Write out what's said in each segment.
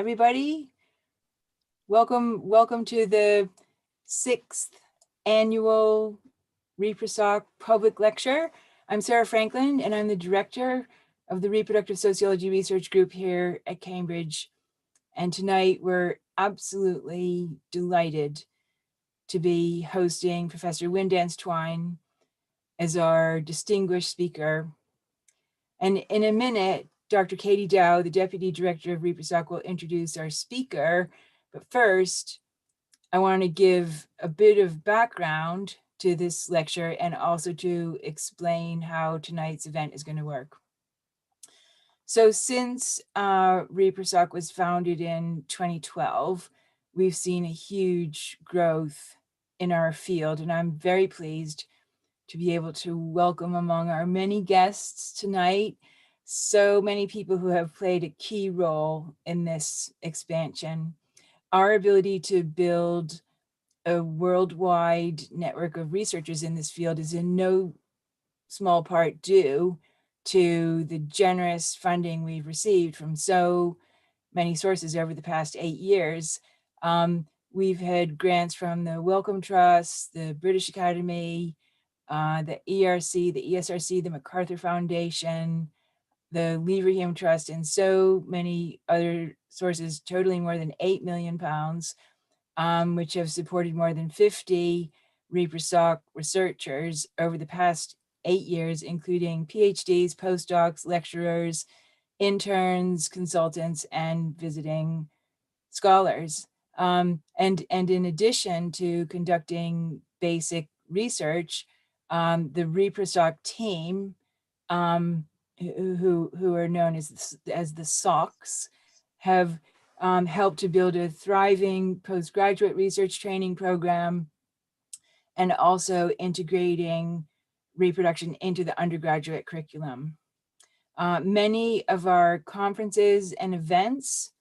everybody. Welcome to the 6th annual ReproSoc public lecture. I'm Sarah Franklin, and I'm the director of the Reproductive Sociology Research Group here at Cambridge. And tonight we're absolutely delighted to be hosting Professor Winddance Twine as our distinguished speaker. And in a minute, Dr. Katharine Dow, the Deputy Director of ReproSoc, will introduce our speaker. But first, I want to give a bit of background to this lecture and also to explain how tonight's event is going to work. So since ReproSoc was founded in 2012, we've seen a huge growth in our field, and I'm very pleased to be able to welcome among our many guests tonight so many people who have played a key role in this expansion. Our ability to build a worldwide network of researchers in this field is in no small part due to the generous funding we've received from so many sources over the past 8 years. We've had grants from the Wellcome Trust, the British Academy, the ERC, the ESRC, the MacArthur Foundation, the Leverhulme Trust, and so many other sources totaling more than £8 million, which have supported more than 50 ReproSoc researchers over the past 8 years, including PhDs, postdocs, lecturers, interns, consultants, and visiting scholars. And in addition to conducting basic research, the ReproSoc team, who are known as the SOCs, have helped to build a thriving postgraduate research training program and also integrating reproduction into the undergraduate curriculum. Many of our conferences and events,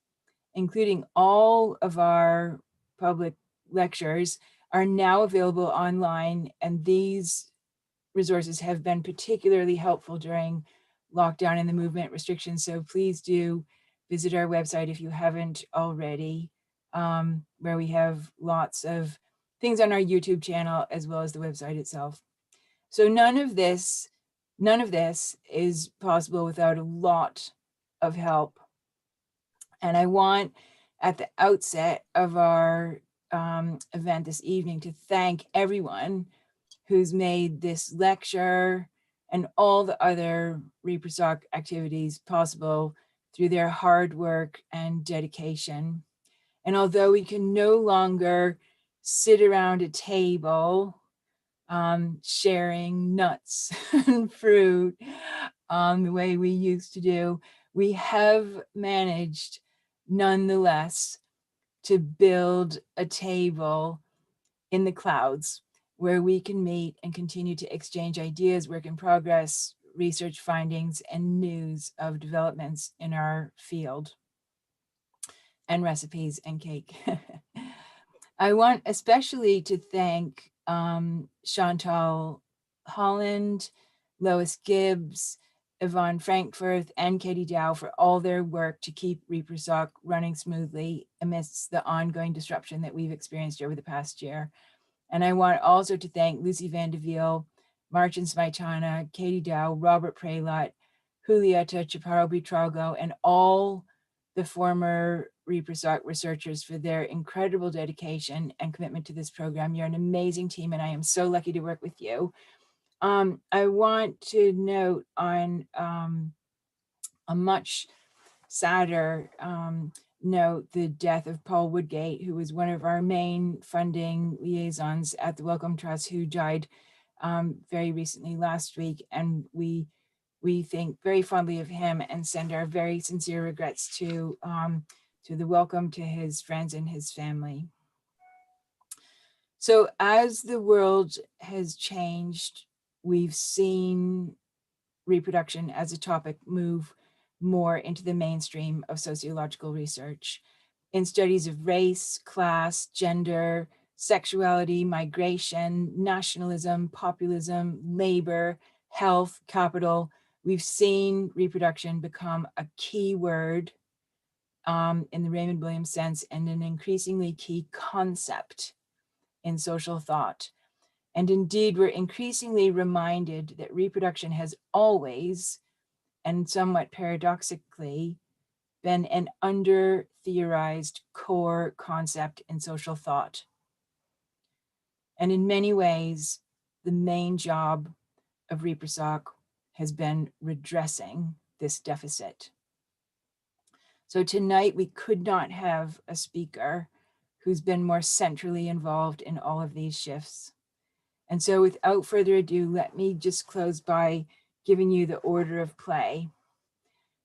including all of our public lectures, are now available online, and these resources have been particularly helpful during lockdown and the movement restrictions. So please do visit our website if you haven't already, where we have lots of things on our YouTube channel as well as the website itself. So none of this is possible without a lot of help. And I want at the outset of our event this evening to thank everyone who's made this lecture and all the other ReproSoc activities possible through their hard work and dedication. And although we can no longer sit around a table sharing nuts and fruit the way we used to do, we have managed nonetheless to build a table in the clouds where we can meet and continue to exchange ideas, work in progress, research findings, and news of developments in our field, and recipes and cake. I want especially to thank Chantal Holland, Lois Gibbs, Yvonne Frankfurth, and Katharine Dow for all their work to keep ReproSoc running smoothly amidst the ongoing disruption that we've experienced over the past year. And I want also to thank Lucy Vandeville, Marcin Smaitana, Katharine Dow, Robert Prelot, Julieta Chaparro-Buitrago, and all the former ReproSoc researchers for their incredible dedication and commitment to this program. You're an amazing team, and I am so lucky to work with you. I want to note on a much sadder note the death of Paul Woodgate, who was one of our main funding liaisons at the Wellcome Trust, who died very recently last week. And we think very fondly of him and send our very sincere regrets to the Wellcome, to his friends and his family. So as the world has changed, we've seen reproduction as a topic move more into the mainstream of sociological research. In studies of race, class, gender, sexuality, migration, nationalism, populism, labor, health, capital, we've seen reproduction become a key word in the Raymond Williams sense, and an increasingly key concept in social thought. And indeed, we're increasingly reminded that reproduction has always, and somewhat paradoxically, been an under-theorized core concept in social thought. And in many ways, the main job of ReproSoc has been redressing this deficit. So tonight we could not have a speaker who's been more centrally involved in all of these shifts. And so without further ado, let me just close by giving you the order of play.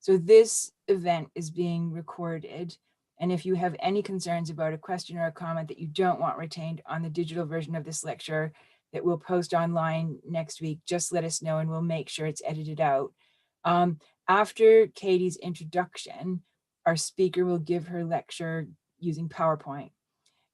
So this event is being recorded. And if you have any concerns about a question or a comment that you don't want retained on the digital version of this lecture that we'll post online next week, just let us know and we'll make sure it's edited out. After Katie's introduction, our speaker will give her lecture using PowerPoint.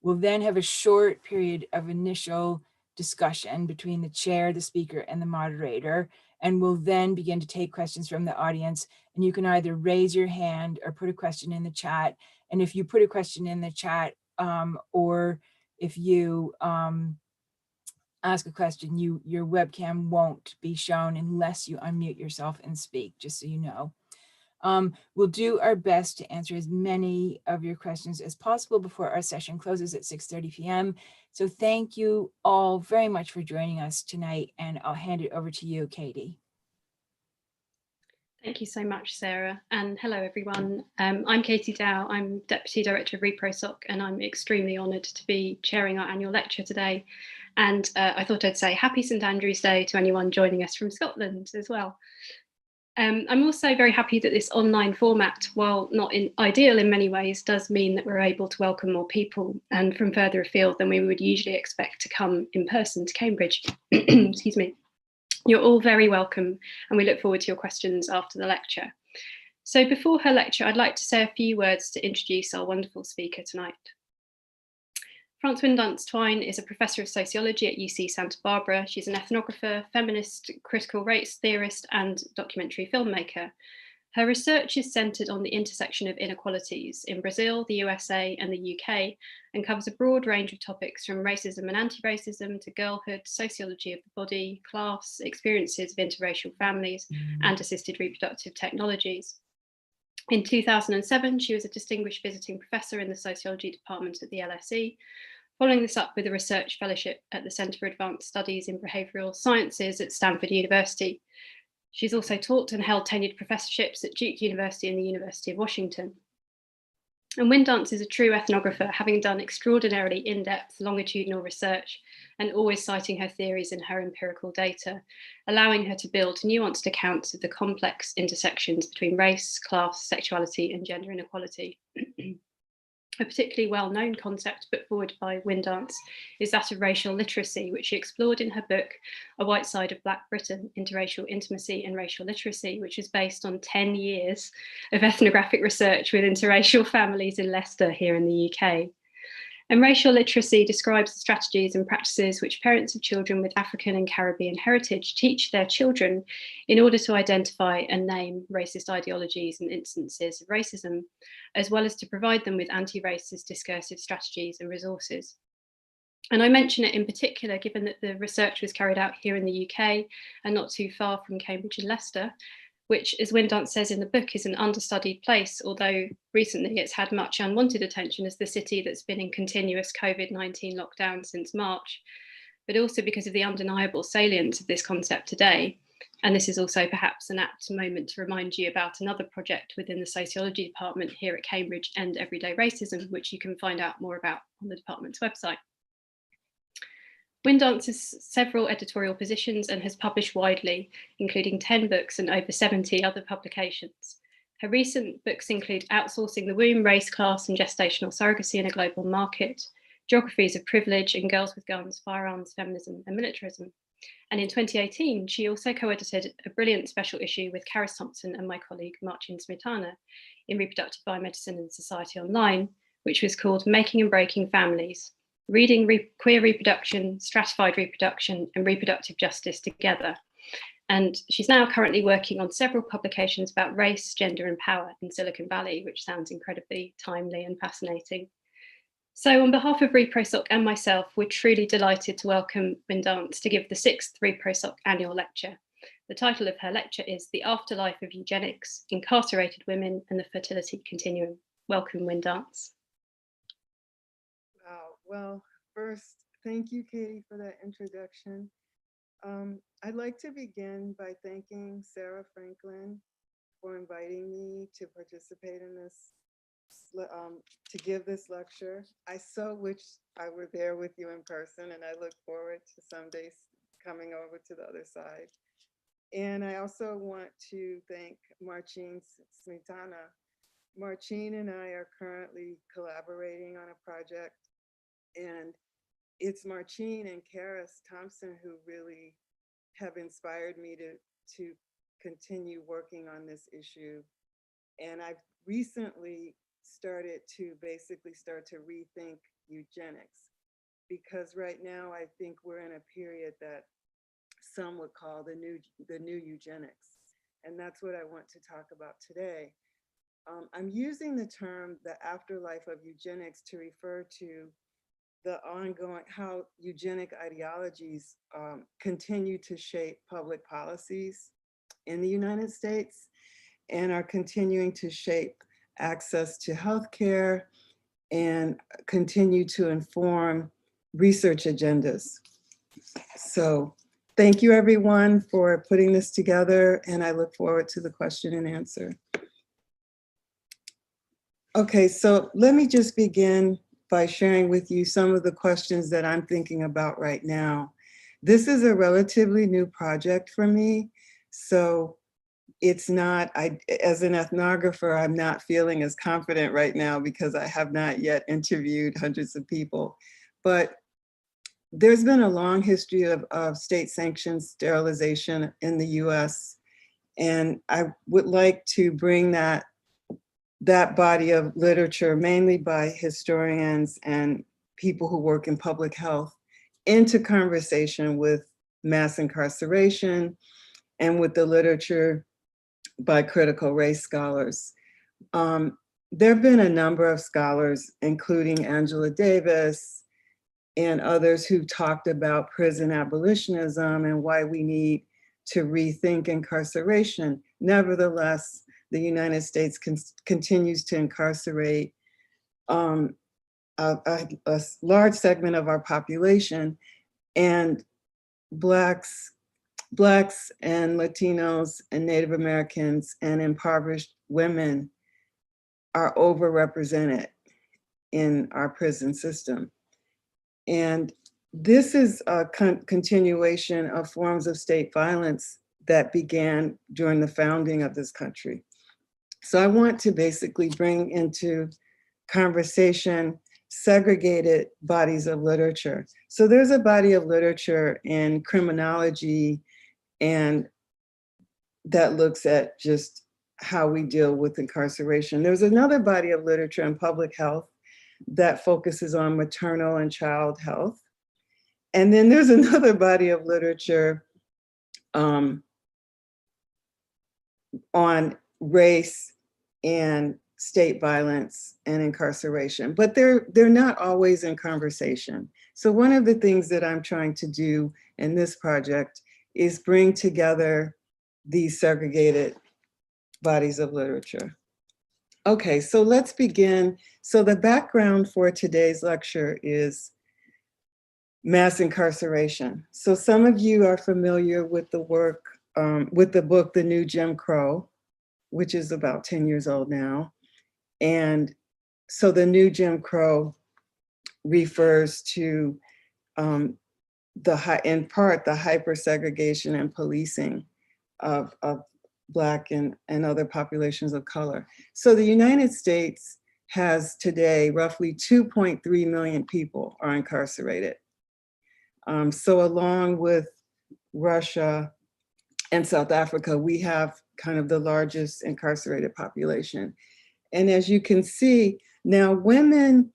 We'll then have a short period of initial discussion between the chair, the speaker, and the moderator, and we'll then begin to take questions from the audience. And you can either raise your hand or put a question in the chat. And if you put a question in the chat, or if you ask a question, your webcam won't be shown unless you unmute yourself and speak, just so you know. We'll do our best to answer as many of your questions as possible before our session closes at 6:30 p.m. So thank you all very much for joining us tonight, and I'll hand it over to you, Katie. Thank you so much, Sarah, and hello everyone. I'm Katie Dow. I'm Deputy Director of ReproSoc, and I'm extremely honoured to be chairing our annual lecture today. And I thought I'd say happy St Andrew's Day to anyone joining us from Scotland as well. I'm also very happy that this online format, while not ideal in many ways, does mean that we're able to welcome more people and from further afield than we would usually expect to come in person to Cambridge. Excuse me. You're all very welcome, and we look forward to your questions after the lecture. So before her lecture, I'd like to say a few words to introduce our wonderful speaker tonight. Winddance Twine is a professor of sociology at UC Santa Barbara. She's an ethnographer, feminist, critical race theorist, and documentary filmmaker. Her research is centred on the intersection of inequalities in Brazil, the USA, and the UK, and covers a broad range of topics from racism and anti-racism to girlhood, sociology of the body, class, experiences of interracial families, and assisted reproductive technologies. In 2007, she was a distinguished visiting professor in the sociology department at the LSE, following this up with a research fellowship at the Centre for Advanced Studies in Behavioural Sciences at Stanford University. She's also taught and held tenured professorships at Duke University and the University of Washington. And Winddance is a true ethnographer, having done extraordinarily in-depth longitudinal research and always citing her theories and her empirical data, allowing her to build nuanced accounts of the complex intersections between race, class, sexuality, and gender inequality. A particularly well-known concept put forward by Winddance is that of racial literacy, which she explored in her book, A White Side of Black Britain, Interracial Intimacy and Racial Literacy, which is based on 10 years of ethnographic research with interracial families in Leicester here in the UK. And racial literacy describes the strategies and practices which parents of children with African and Caribbean heritage teach their children in order to identify and name racist ideologies and instances of racism, as well as to provide them with anti-racist discursive strategies and resources. And I mention it in particular, given that the research was carried out here in the UK and not too far from Cambridge and Leicester, which, as Winddance says in the book, is an understudied place, although recently it's had much unwanted attention as the city that's been in continuous COVID-19 lockdown since March, but also because of the undeniable salience of this concept today. And this is also perhaps an apt moment to remind you about another project within the sociology department here at Cambridge, End Everyday Racism, which you can find out more about on the department's website. Winddance has several editorial positions and has published widely, including 10 books and over 70 other publications. Her recent books include Outsourcing the Womb, Race, Class and Gestational Surrogacy in a Global Market, Geographies of Privilege and Girls with Guns, Firearms, Feminism and Militarism. And in 2018, she also co-edited a brilliant special issue with Karis Thompson and my colleague Marcin Smetana in Reproductive Biomedicine and Society Online, which was called Making and Breaking Families, Reading Queer Reproduction, Stratified Reproduction and Reproductive Justice Together. And she's now currently working on several publications about race, gender, and power in Silicon Valley, which sounds incredibly timely and fascinating. So on behalf of ReproSoc and myself, we're truly delighted to welcome Winddance to give the 6th ReproSoc annual lecture. The title of her lecture is The Afterlife of Eugenics, Incarcerated Women and the Fertility Continuum. Welcome, Winddance. Wow. Well, first, thank you, Katie, for that introduction. I'd like to begin by thanking Sarah Franklin for inviting me to participate in this, to give this lecture. I so wish I were there with you in person, and I look forward to someday coming over to the other side. And I also want to thank Marcin Smetana. Marcin and I are currently collaborating on a project, and it's Marcin and Karis Thompson who really have inspired me to continue working on this issue. And I've recently started to rethink eugenics, because right now I think we're in a period that some would call the new eugenics. And that's what I want to talk about today. I'm using the term the afterlife of eugenics to refer to the ongoing, how eugenic ideologies continue to shape public policies in the United States and are continuing to shape access to healthcare and continue to inform research agendas. So thank you everyone for putting this together, and I look forward to the question and answer. Okay, so let me just begin by sharing with you some of the questions that I'm thinking about right now. This is a relatively new project for me, so it's not, as an ethnographer, I'm not feeling as confident right now because I have not yet interviewed hundreds of people. But there's been a long history of state-sanctioned sterilization in the US, and I would like to bring that body of literature, mainly by historians and people who work in public health, into conversation with mass incarceration and with the literature by critical race scholars. There have been a number of scholars, including Angela Davis and others, who talked about prison abolitionism and why we need to rethink incarceration. Nevertheless, the United States continues to incarcerate a large segment of our population, and Blacks and Latinos and Native Americans and impoverished women are overrepresented in our prison system. And this is a continuation of forms of state violence that began during the founding of this country. So I want to basically bring into conversation segregated bodies of literature. So there's a body of literature in criminology and that looks at just how we deal with incarceration. There's another body of literature in public health that focuses on maternal and child health. And then there's another body of literature on race and state violence and incarceration, but they're not always in conversation. So one of the things that I'm trying to do in this project is bring together these segregated bodies of literature. Okay, so let's begin. So the background for today's lecture is mass incarceration. So some of you are familiar with the work, with the book, The New Jim Crow, which is about 10 years old now. And so the New Jim Crow refers to, in part, the hyper-segregation and policing of Black and other populations of color. So the United States has today roughly 2.3 million people are incarcerated. So along with Russia and South Africa, we have kind of the largest incarcerated population. And as you can see, now women,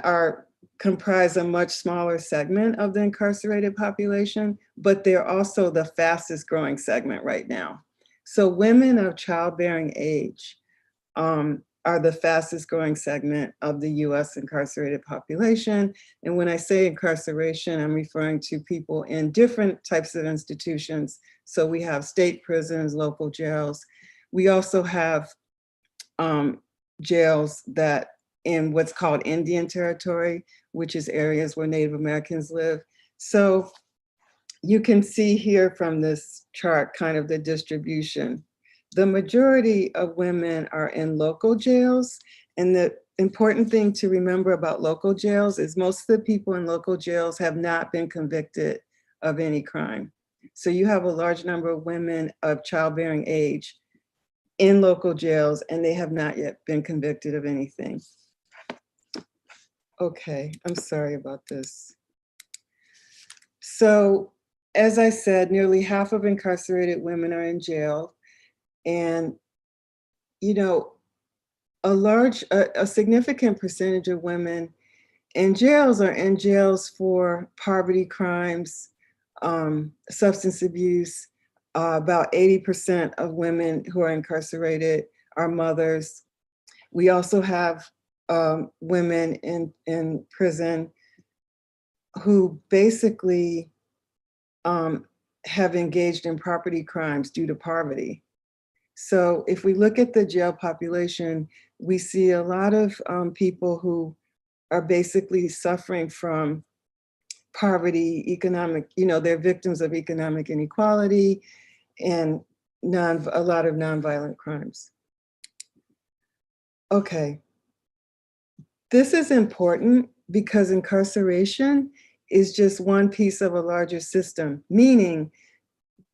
are comprise a much smaller segment of the incarcerated population, but they're also the fastest growing segment right now. So women of childbearing age are the fastest growing segment of the US incarcerated population. And when I say incarceration, I'm referring to people in different types of institutions. So we have state prisons, local jails. We also have jails that in what's called Indian Territory, which is areas where Native Americans live. So you can see here from this chart kind of the distribution. The majority of women are in local jails. And the important thing to remember about local jails is most of the people in local jails have not been convicted of any crime. So you have a large number of women of childbearing age in local jails, and they have not yet been convicted of anything. Okay, I'm sorry about this. So, as I said, nearly half of incarcerated women are in jail. And, you know, a significant percentage of women in jails are in jails for poverty crimes, substance abuse. About 80% of women who are incarcerated are mothers. We also have women in prison who basically have engaged in property crimes due to poverty. So if we look at the jail population, we see a lot of people who are basically suffering from poverty, economic, they're victims of economic inequality and a lot of nonviolent crimes. Okay. This is important because incarceration is just one piece of a larger system, meaning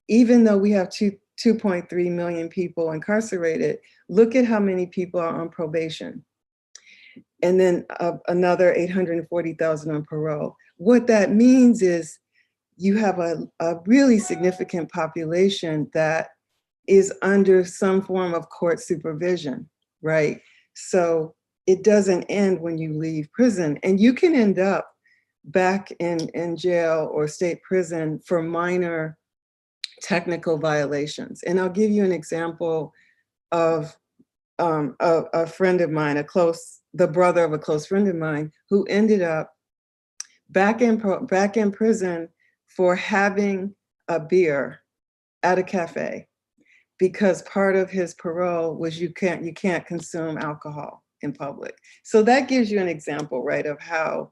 even though we have 2.3 million people incarcerated, look at how many people are on probation. And then another 840,000 on parole. What that means is you have a really significant population that is under some form of court supervision, right? So it doesn't end when you leave prison. And you can end up back in jail or state prison for minor technical violations. And I'll give you an example of a friend of mine, the brother of a close friend of mine, who ended up back in prison for having a beer at a cafe, because part of his parole was you can't consume alcohol in public. So that gives you an example, right, of how,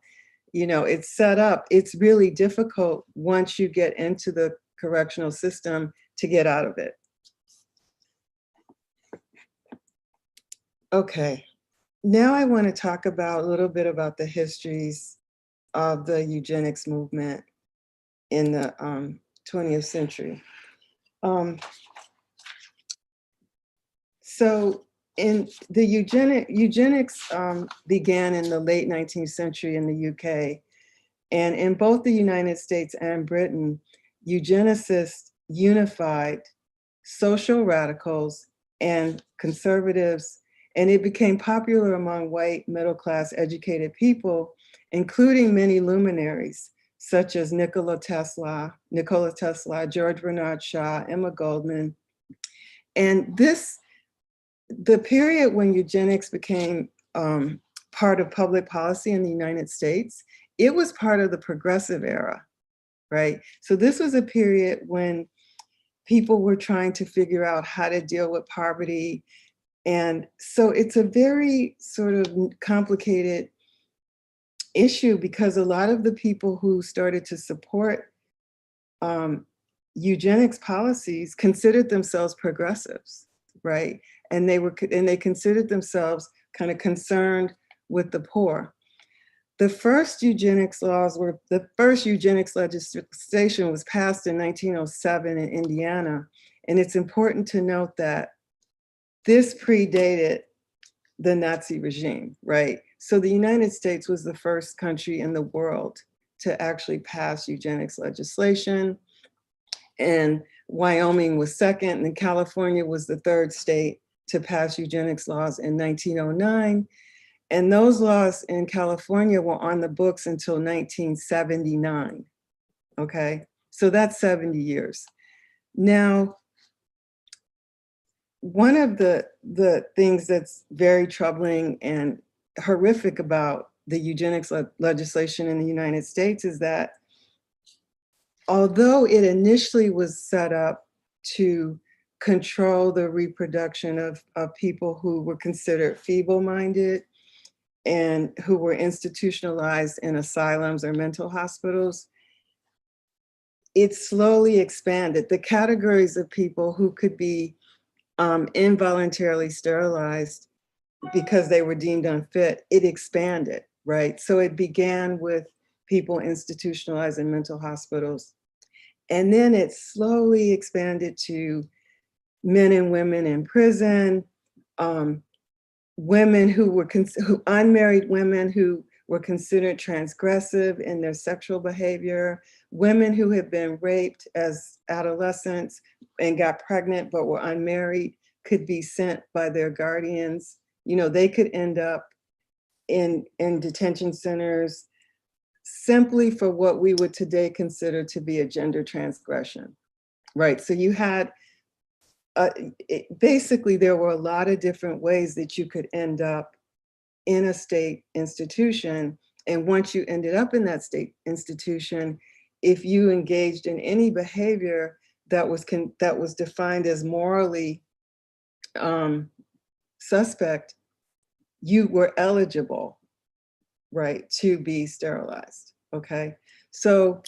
it's set up. It's really difficult once you get into the correctional system to get out of it. Okay, now I want to talk a little bit about the histories of the eugenics movement in the 20th century. So in the eugenics began in the late 19th century in the UK. And in both the United States and Britain, eugenicists unified social radicals and conservatives, and it became popular among white, middle-class, educated people, including many luminaries, such as Nikola Tesla, George Bernard Shaw, Emma Goldman. And the period when eugenics became part of public policy in the United States, it was part of the progressive era, right? So this was a period when people were trying to figure out how to deal with poverty. And so it's a very sort of complicated issue, because a lot of the people who started to support eugenics policies considered themselves progressives, right? And they considered themselves kind of concerned with the poor. The first eugenics legislation was passed in 1907 in Indiana. And it's important to note that this predated the Nazi regime, right? So the United States was the first country in the world to actually pass eugenics legislation. And Wyoming was second, and California was the third state to pass eugenics laws in 1909. And those laws in California were on the books until 1979, okay? So that's 70 years. Now, one of the things that's very troubling and horrific about the eugenics legislation in the United States is that although it initially was set up to control the reproduction of people who were considered feeble-minded and who were institutionalized in asylums or mental hospitals, it slowly expanded. The categories of people who could be involuntarily sterilized because they were deemed unfit, it expanded, right? So it began with people institutionalized in mental hospitals. And then it slowly expanded to men and women in prison, women who were unmarried women who were considered transgressive in their sexual behavior, women who had been raped as adolescents and got pregnant but were unmarried could be sent by their guardians. You know, they could end up in detention centers simply for what we would today consider to be a gender transgression, right? So you had, basically there were a lot of different ways that you could end up in a state institution. And once you ended up in that state institution, if you engaged in any behavior that was defined as morally suspect, you were eligible, right, to be sterilized, okay? So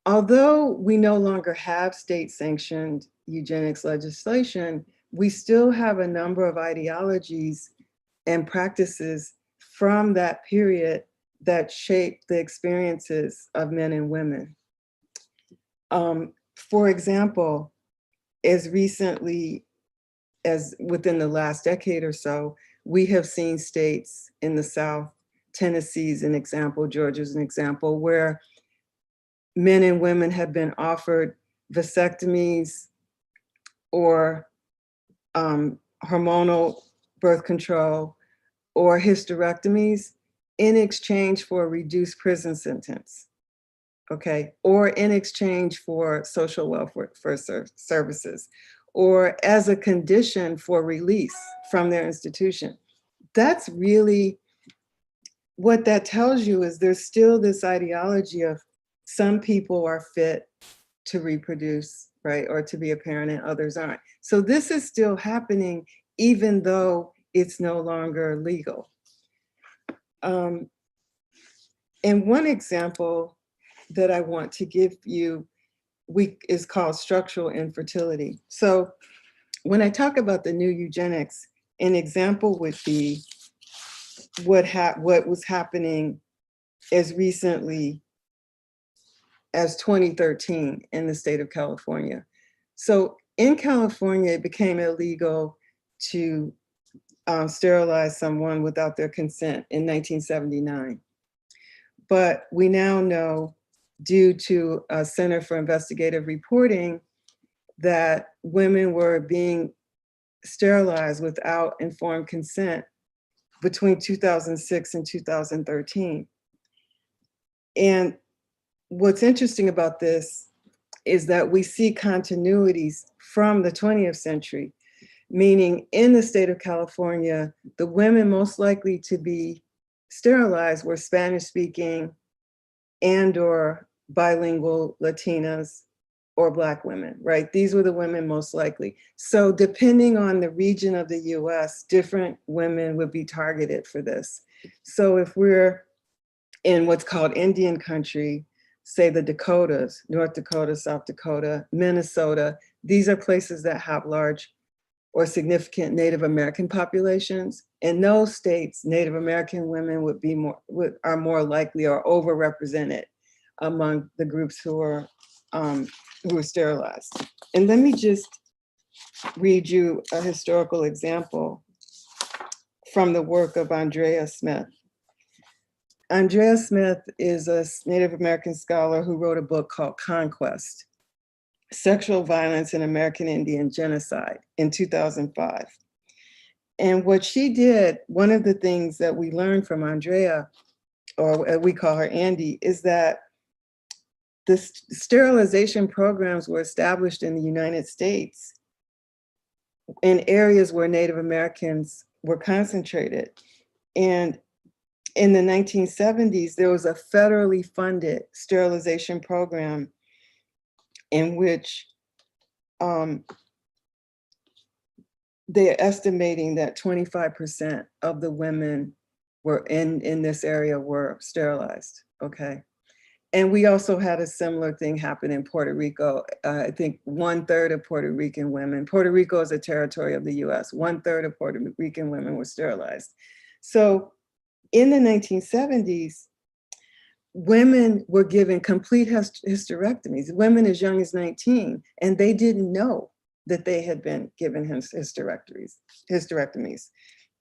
although we no longer have state-sanctioned eugenics legislation, we still have a number of ideologies and practices from that period that shape the experiences of men and women. For example, as recently as within the last decade or so, we have seen states in the South, Tennessee is an example, Georgia's an example, where men and women have been offered vasectomies or hormonal birth control or hysterectomies in exchange for a reduced prison sentence, okay? Or in exchange for social welfare services, or as a condition for release from their institution. That's really, what that tells you is there's still this ideology of some people are fit to reproduce, right? Or to be a parent and others aren't. So this is still happening even though it's no longer legal. And one example that I want to give you is called structural infertility. So when I talk about the new eugenics, an example would be what was happening as recently as 2013 in the state of California. So in California, it became illegal to sterilize someone without their consent in 1979. But we now know, due to a Center for Investigative Reporting, that women were being sterilized without informed consent between 2006 and 2013. And what's interesting about this is that we see continuities from the 20th century, meaning in the state of California, the women most likely to be sterilized were Spanish-speaking and or bilingual Latinas or Black women, right? These were the women most likely. So depending on the region of the US, different women would be targeted for this. So if we're in what's called Indian country, say the Dakotas, North Dakota, South Dakota, Minnesota, these are places that have large or significant Native American populations. In those states, Native American women are more likely or overrepresented among the groups who are sterilized. And let me just read you a historical example from the work of Andrea Smith. Andrea Smith is a Native American scholar who wrote a book called Conquest: Sexual Violence in American Indian Genocide in 2005. And what she did, one of the things that we learned from Andrea, or we call her Andy, is that the sterilization programs were established in the United States in areas where Native Americans were concentrated. And in the 1970s, there was a federally funded sterilization program in which they're estimating that 25% of the women were in this area were sterilized, okay? And we also had a similar thing happen in Puerto Rico. I think 1/3 of Puerto Rican women, Puerto Rico is a territory of the US, 1/3 of Puerto Rican women were sterilized. So in the 1970s, women were given complete hysterectomies, women as young as 19, and they didn't know that they had been given hysterectomies.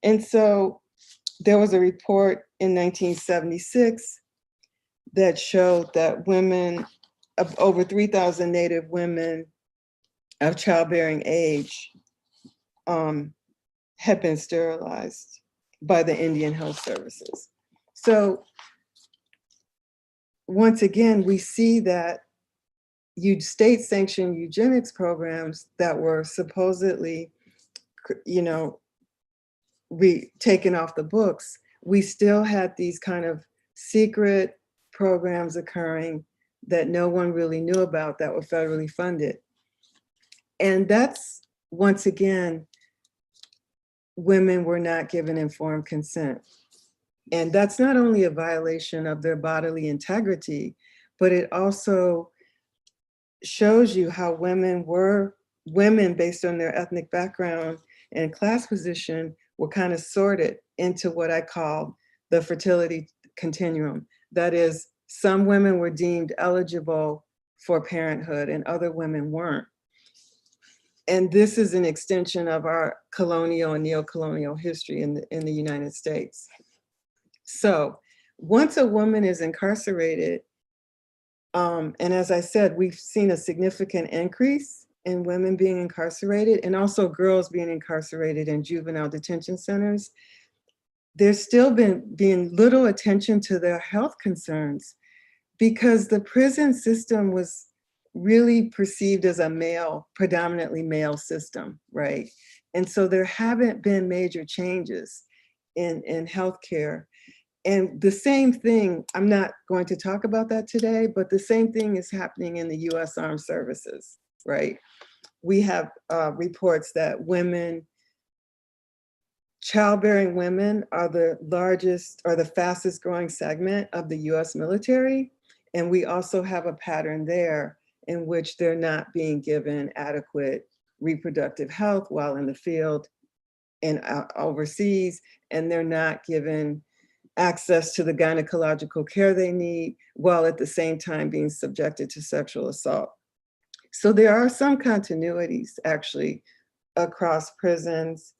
And so there was a report in 1976 that showed that women, of over 3,000 Native women of childbearing age had been sterilized by the Indian Health Services. So once again, we see that state-sanctioned eugenics programs that were supposedly, taken off the books, we still had these kind of secret programs occurring that no one really knew about that were federally funded. And that's, once again, women were not given informed consent. And that's not only a violation of their bodily integrity, but it also shows you how women based on their ethnic background and class position were kind of sorted into what I call the fertility continuum. That is, some women were deemed eligible for parenthood and other women weren't. And this is an extension of our colonial and neo-colonial history in the United States. So once a woman is incarcerated, and as I said, we've seen a significant increase in women being incarcerated and also girls being incarcerated in juvenile detention centers. There's still been little attention to their health concerns because the prison system was really perceived as a predominantly male system, right? And so there haven't been major changes in healthcare. And the same thing, I'm not going to talk about that today, but the same thing is happening in the US Armed Services, right? We have reports that childbearing women are the largest or the fastest growing segment of the US military. And we also have a pattern there in which they're not being given adequate reproductive health while in the field and overseas, and they're not given access to the gynecological care they need while at the same time being subjected to sexual assault. So there are some continuities actually across prisons,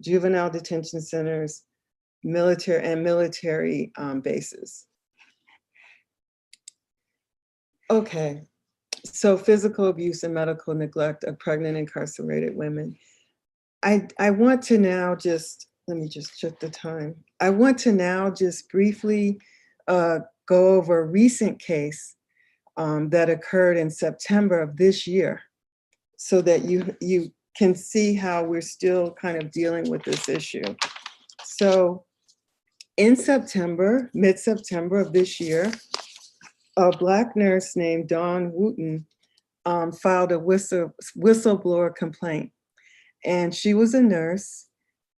juvenile detention centers, military bases. Okay, so physical abuse and medical neglect of pregnant incarcerated women. I want to now let me just check the time. I want to now just briefly go over a recent case that occurred in September of this year so that you can see how we're still kind of dealing with this issue. So in September, mid-September of this year, a Black nurse named Dawn Wooten filed a whistleblower complaint. And she was a nurse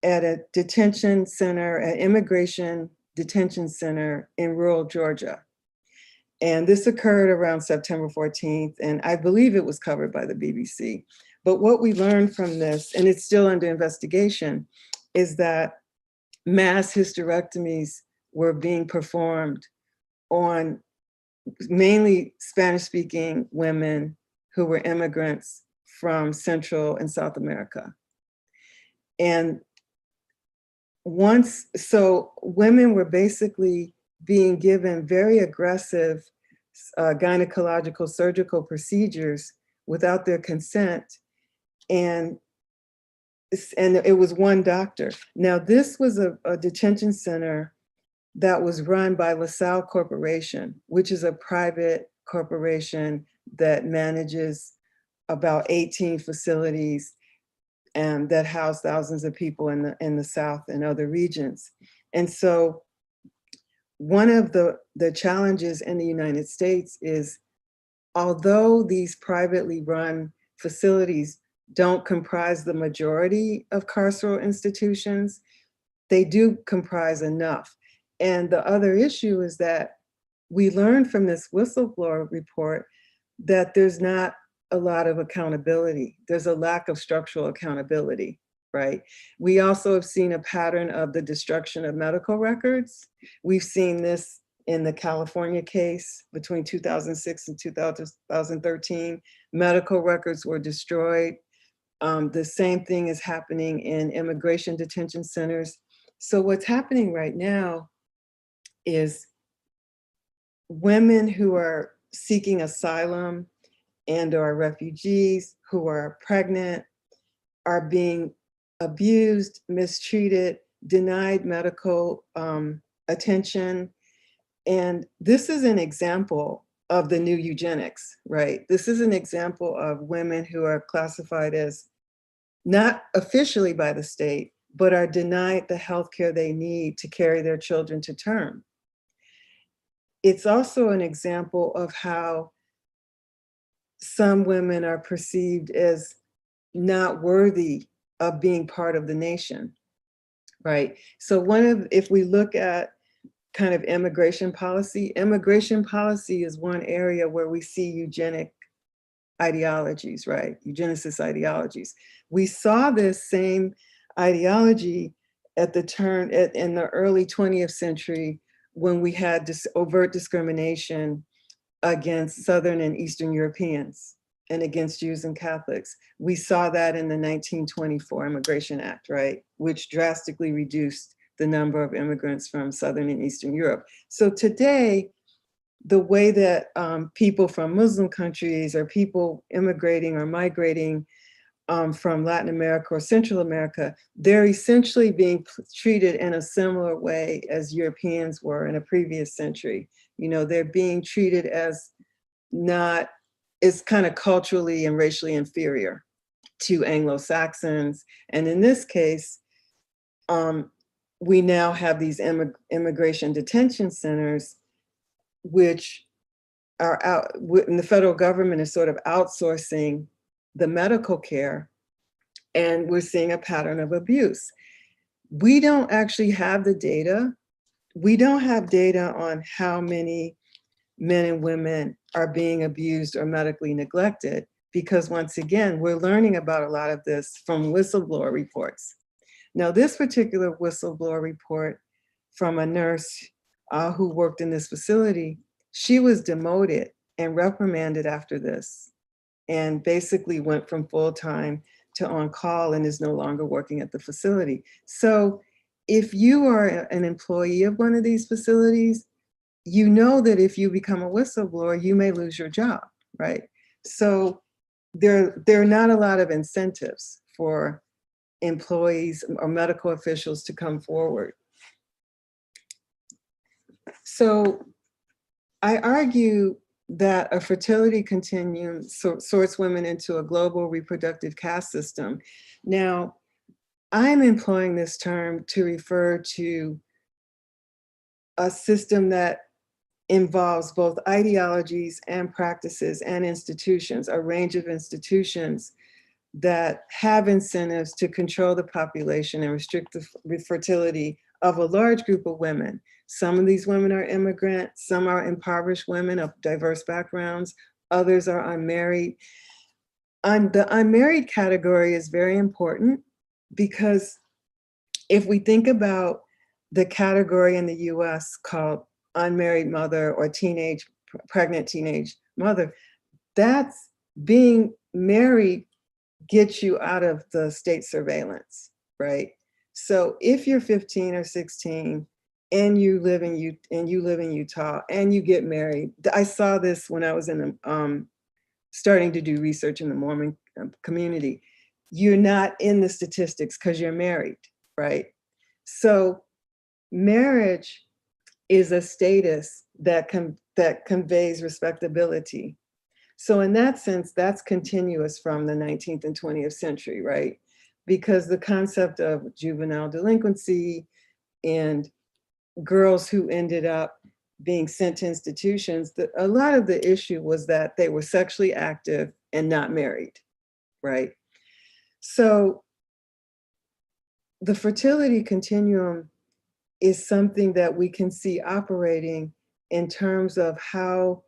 at a detention center, an immigration detention center in rural Georgia. And this occurred around September 14th, and I believe it was covered by the BBC. But what we learned from this, and it's still under investigation, is that mass hysterectomies were being performed on mainly Spanish-speaking women who were immigrants from Central and South America. And so women were basically being given very aggressive gynecological surgical procedures without their consent. And and it was one doctor. Now, this was a detention center that was run by LaSalle Corporation, which is a private corporation that manages about 18 facilities and that house thousands of people in the South and other regions. And so one of the challenges in the United States is, although these privately run facilities don't comprise the majority of carceral institutions, they do comprise enough. And the other issue is that we learned from this whistleblower report that there's not a lot of accountability. There's a lack of structural accountability, right? We also have seen a pattern of the destruction of medical records. We've seen this in the California case between 2006 and 2013. Medical records were destroyed. The same thing is happening in immigration detention centers. So what's happening right now is women who are seeking asylum and are refugees, who are pregnant, are being abused, mistreated, denied medical attention. And this is an example of the new eugenics, right? This is an example of women who are classified as not officially by the state, but are denied the healthcare they need to carry their children to term. It's also an example of how some women are perceived as not worthy of being part of the nation, right? So if we look at kind of immigration policy is one area where we see eugenic ideologies, right? Eugenicist ideologies. We saw this same ideology at the turn in the early 20th century when we had this overt discrimination against Southern and Eastern Europeans and against Jews and Catholics. We saw that in the 1924 Immigration Act, right? Which drastically reduced the number of immigrants from Southern and Eastern Europe. So today, the way that people from Muslim countries or people immigrating or migrating from Latin America or Central America, they're essentially being treated in a similar way as Europeans were in a previous century. You know, they're being treated as it's kind of culturally and racially inferior to Anglo-Saxons. And in this case, we now have these immigration detention centers, which are out, and the federal government is sort of outsourcing the medical care, and we're seeing a pattern of abuse. We don't actually have the data. We don't have data on how many men and women are being abused or medically neglected, because once again, we're learning about a lot of this from whistleblower reports. Now, this particular whistleblower report from a nurse who worked in this facility, she was demoted and reprimanded after this, and basically went from full-time to on-call and is no longer working at the facility. So if you are an employee of one of these facilities, you know that if you become a whistleblower, you may lose your job, right? So there are not a lot of incentives for employees or medical officials to come forward. So I argue that a fertility continuum sorts women into a global reproductive caste system. Now, I'm employing this term to refer to a system that involves both ideologies and practices and institutions, a range of institutions that have incentives to control the population and restrict the fertility of a large group of women. Some of these women are immigrant, some are impoverished women of diverse backgrounds, others are unmarried. The unmarried category is very important because if we think about the category in the US called unmarried mother or pregnant teenage mother, that's being married gets you out of the state surveillance, right? So if you're 15 or 16 and you live in Utah and you get married, I saw this when I was starting to do research in the Mormon community. you're not in the statistics because you're married, right? So marriage is a status that conveys respectability. So in that sense, that's continuous from the 19th and 20th century, right? Because the concept of juvenile delinquency and girls who ended up being sent to institutions, a lot of the issue was that they were sexually active and not married, right? So the fertility continuum is something that we can see operating in terms of how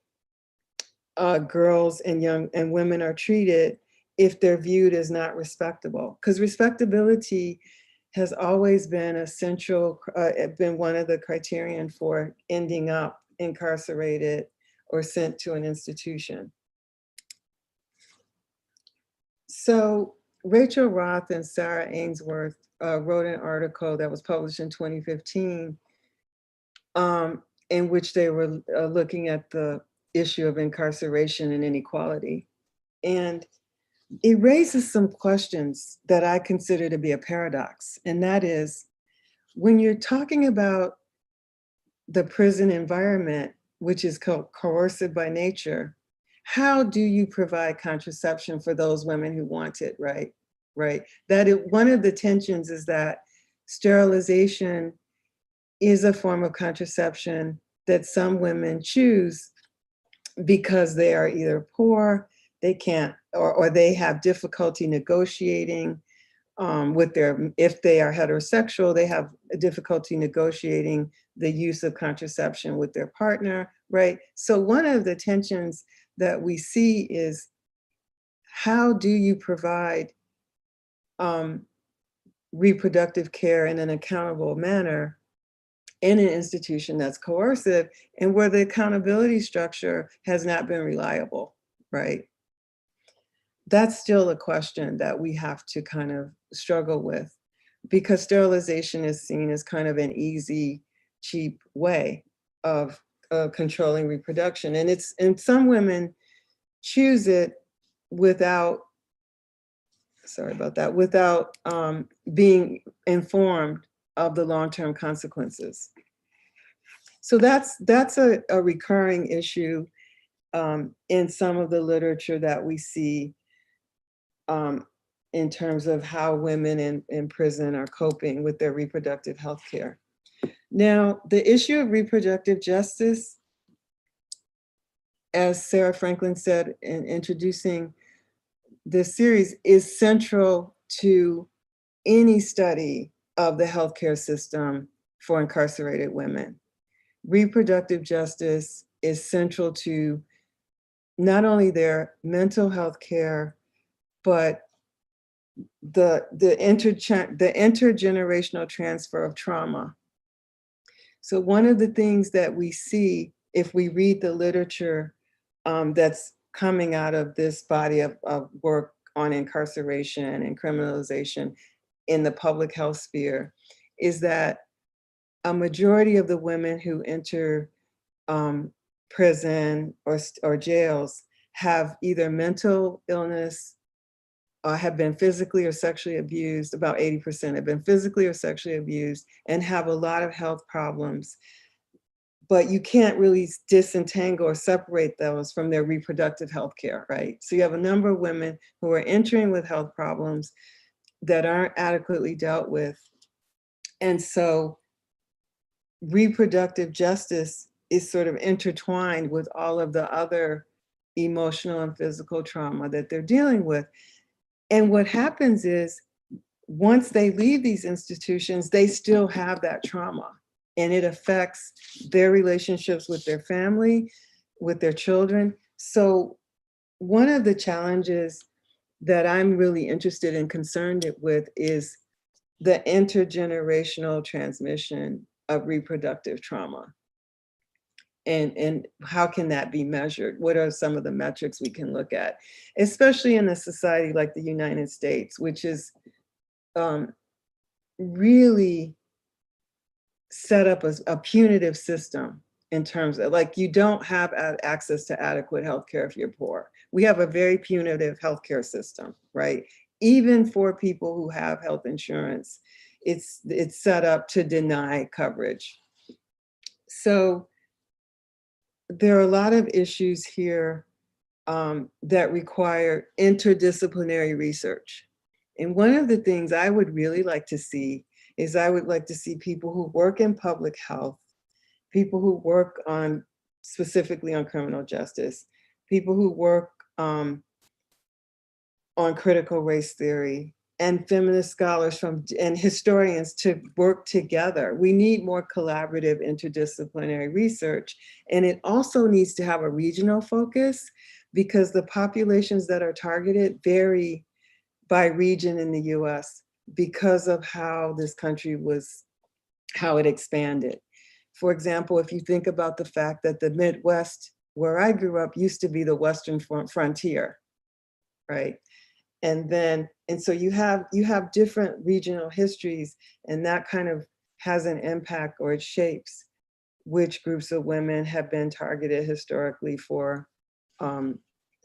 girls and young and women are treated if they're viewed as not respectable. Because respectability has always been a central, been one of the criterion for ending up incarcerated or sent to an institution. So Rachel Roth and Sarah Ainsworth wrote an article that was published in 2015 in which they were looking at the issue of incarceration and inequality. And it raises some questions that I consider to be a paradox. And that is, when you're talking about the prison environment, which is coercive by nature, how do you provide contraception for those women who want it, right? Right. One of the tensions is that sterilization is a form of contraception that some women choose because they are either poor, they can't, or they have difficulty negotiating with if they are heterosexual, they have difficulty negotiating the use of contraception with their partner, right? So one of the tensions that we see is, how do you provide reproductive care in an accountable manner in an institution that's coercive and where the accountability structure has not been reliable, right? That's still a question that we have to kind of struggle with, because sterilization is seen as kind of an easy, cheap way of controlling reproduction. And some women choose it without, sorry about that, without being informed of the long-term consequences. So that's a recurring issue in some of the literature that we see in terms of how women in prison are coping with their reproductive health care. Now, the issue of reproductive justice, as Sarah Franklin said in introducing this series, is central to any study of the healthcare system for incarcerated women. Reproductive justice is central to not only their mental health care, but the intergenerational transfer of trauma. So one of the things that we see if we read the literature that's coming out of this body of work on incarceration and criminalization in the public health sphere is that a majority of the women who enter prison or jails have either mental illness, have been physically or sexually abused. About 80% have been physically or sexually abused and have a lot of health problems. But you can't really disentangle or separate those from their reproductive health care, right? So you have a number of women who are entering with health problems that aren't adequately dealt with. And so reproductive justice is sort of intertwined with all of the other emotional and physical trauma that they're dealing with. And what happens is, once they leave these institutions, they still have that trauma, and it affects their relationships with their family, with their children. So one of the challenges that I'm really interested and concerned with is the intergenerational transmission of reproductive trauma. And how can that be measured? What are some of the metrics we can look at, especially in a society like the United States, which is really set up as a punitive system in terms of, like, you don't have access to adequate healthcare if you're poor. We have a very punitive healthcare system, right? even for people who have health insurance, it's set up to deny coverage. So there are a lot of issues here that require interdisciplinary research. And one of the things I would really like to see is I would like to see people who work in public health, people who work on specifically on criminal justice, people who work on critical race theory, and feminist scholars and historians to work together. We need more collaborative interdisciplinary research. And it also needs to have a regional focus because the populations that are targeted vary by region in the US because of how this country how it expanded. For example, if you think about the fact that the Midwest, where I grew up, used to be the Western frontier, right? And so you have different regional histories, and that kind of has an impact, or it shapes which groups of women have been targeted historically for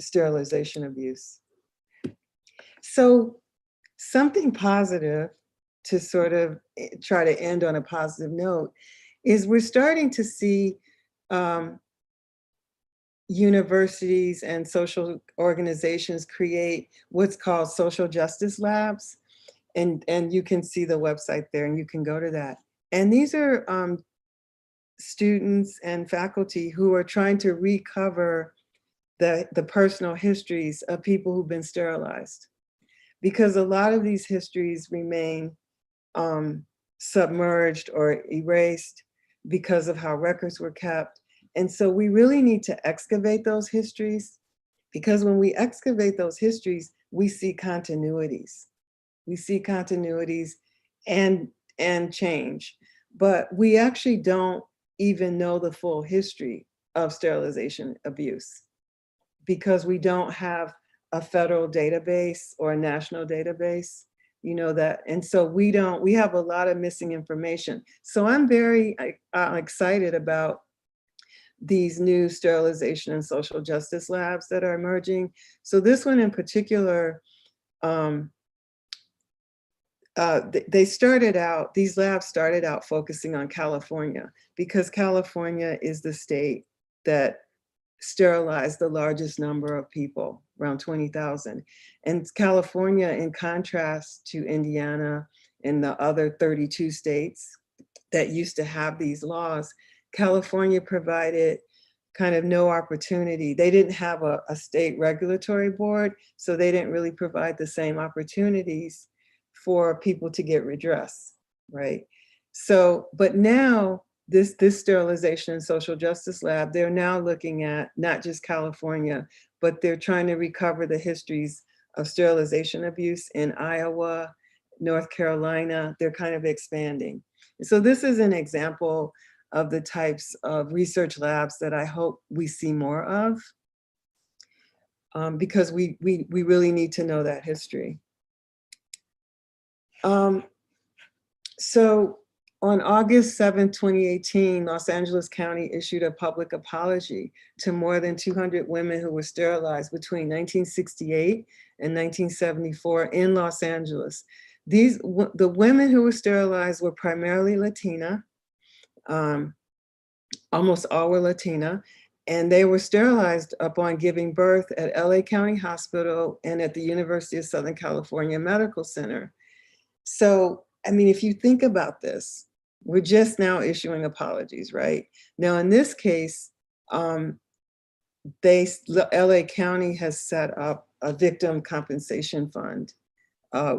sterilization abuse. So something positive to sort of try to end on a positive note is we're starting to see universities and social organizations create what's called social justice labs. And you can see the website there and you can go to that. And these are students and faculty who are trying to recover the personal histories of people who've been sterilized. Because a lot of these histories remain submerged or erased because of how records were kept. And so we really need to excavate those histories, because when we excavate those histories, we see continuities. We see continuities and change, but we actually don't even know the full history of sterilization abuse because we don't have a federal database or a national database, you know that. And so we have a lot of missing information. So I'm very excited about these new sterilization and social justice labs that are emerging. So this one in particular, these labs started out focusing on California because California is the state that sterilized the largest number of people, around 20,000. And California, in contrast to Indiana and the other 32 states that used to have these laws, California provided kind of no opportunity. They didn't have a state regulatory board, so they didn't really provide the same opportunities for people to get redress, right? So, but now this sterilization and social justice lab, they're now looking at not just California, but they're trying to recover the histories of sterilization abuse in Iowa, North Carolina. They're kind of expanding. So this is an example of the types of research labs that I hope we see more of, because we really need to know that history. So on August 7, 2018, Los Angeles County issued a public apology to more than 200 women who were sterilized between 1968 and 1974 in Los Angeles. The women who were sterilized were primarily Latina, almost all were Latina, and they were sterilized upon giving birth at LA County Hospital and at the University of Southern California Medical Center. So, I mean, if you think about this, we're just now issuing apologies, right? Now, in this case, LA County has set up a victim compensation fund,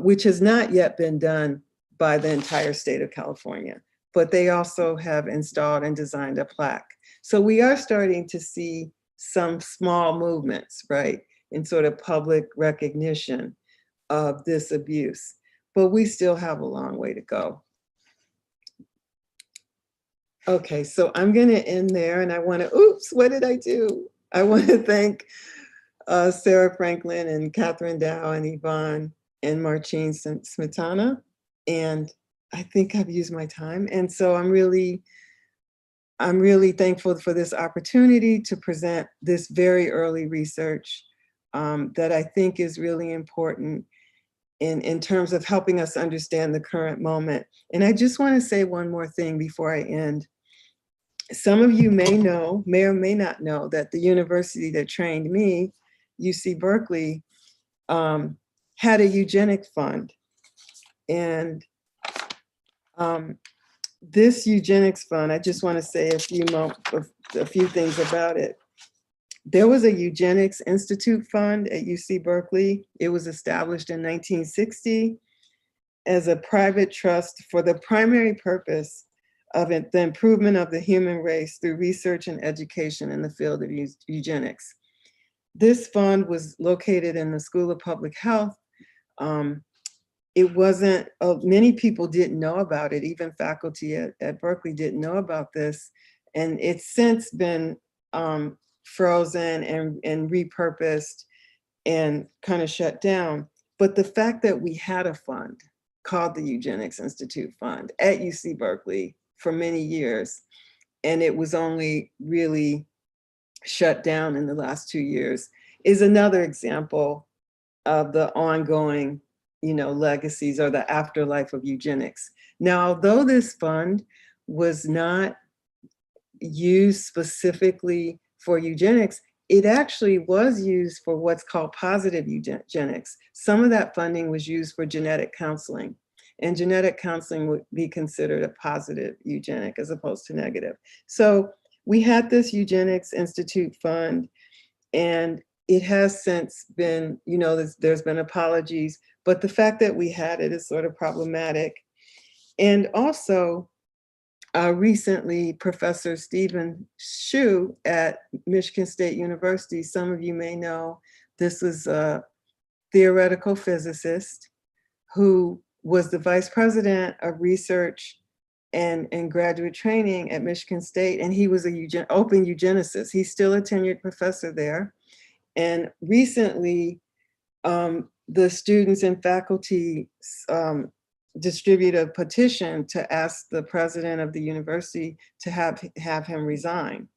which has not yet been done by the entire state of California, but they also have installed and designed a plaque. So we are starting to see some small movements, right, in sort of public recognition of this abuse, but we still have a long way to go. Okay, so I'm gonna end there, and I wanna, oops, what did I do? I wanna thank Sarah Franklin and Katharine Dow and Yvonne and Marcin Smetana. And I think I've used my time. And so I'm really thankful for this opportunity to present this very early research that I think is really important. in terms of helping us understand the current moment. And I just want to say one more thing before I end. Some of you may or may not know that the university that trained me, UC Berkeley, had a eugenic fund. And this eugenics fund, I just want to say a few things about it. There was a Eugenics Institute Fund at UC Berkeley. It was established in 1960 as a private trust for the primary purpose of the improvement of the human race through research and education in the field of eugenics. This fund was located in the School of Public Health. It wasn't, many people didn't know about it. Even faculty at Berkeley didn't know about this. And it's since been frozen and repurposed and kind of shut down. But the fact that we had a fund called the Eugenics Institute Fund at UC Berkeley for many years, and it was only really shut down in the last 2 years, is another example of the ongoing, legacies or the afterlife of eugenics. Now, although this fund was not used specifically for eugenics, it actually was used for what's called positive eugenics. Some of that funding was used for genetic counseling, and genetic counseling would be considered a positive eugenic as opposed to negative. So we had this Eugenics Institute Fund, and it has since been, there's been apologies, but the fact that we had it is sort of problematic. And also, recently, Professor Stephen Hsu at Michigan State University, some of you may know, this is a theoretical physicist who was the vice president of research and graduate training at Michigan State, and he was an open eugenicist. He's still a tenured professor there. And recently, the students and faculty distribute a petition to ask the president of the university to have him resign,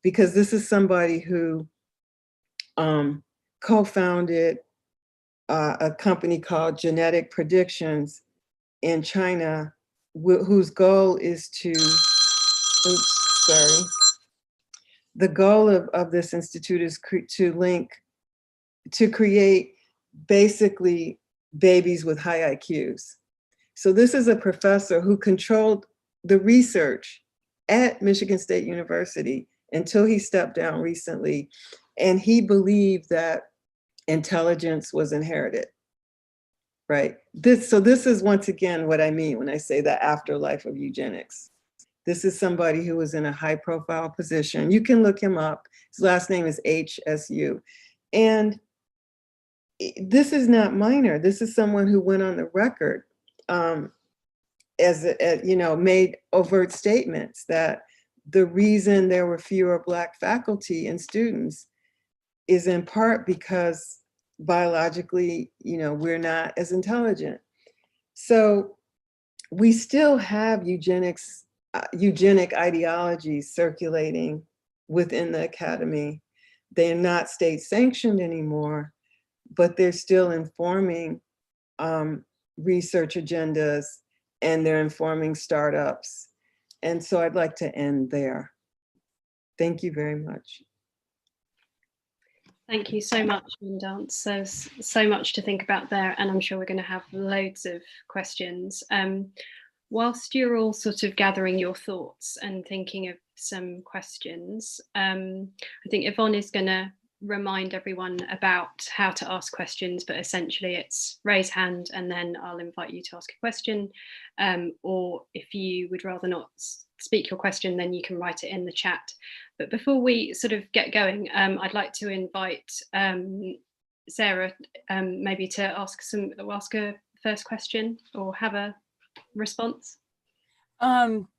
because this is somebody who co-founded a company called Genetic Predictions in China, whose goal is to, the goal of this institute is to create basically babies with high IQs. So this is a professor who controlled the research at Michigan State University until he stepped down recently. And he believed that intelligence was inherited, right? So this is once again what I mean when I say the afterlife of eugenics. This is somebody who was in a high profile position. You can look him up. His last name is HSU. And this is not minor. This is someone who went on the record made overt statements that the reason there were fewer Black faculty and students is in part because biologically, we're not as intelligent. So we still have eugenic ideologies circulating within the academy. They are not state sanctioned anymore, but they're still informing research agendas, and they're informing startups. And so I'd like to end there. Thank you very much. Thank you so much, Winddance. There's so much to think about there, and I'm sure we're going to have loads of questions. Whilst you're all sort of gathering your thoughts and thinking of some questions, I think Yvonne is going to remind everyone about how to ask questions, but essentially it's raise hand and then I'll invite you to ask a question, or if you would rather not speak your question, then you can write it in the chat. But before we sort of get going, I'd like to invite Sarah maybe to ask a first question or have a response.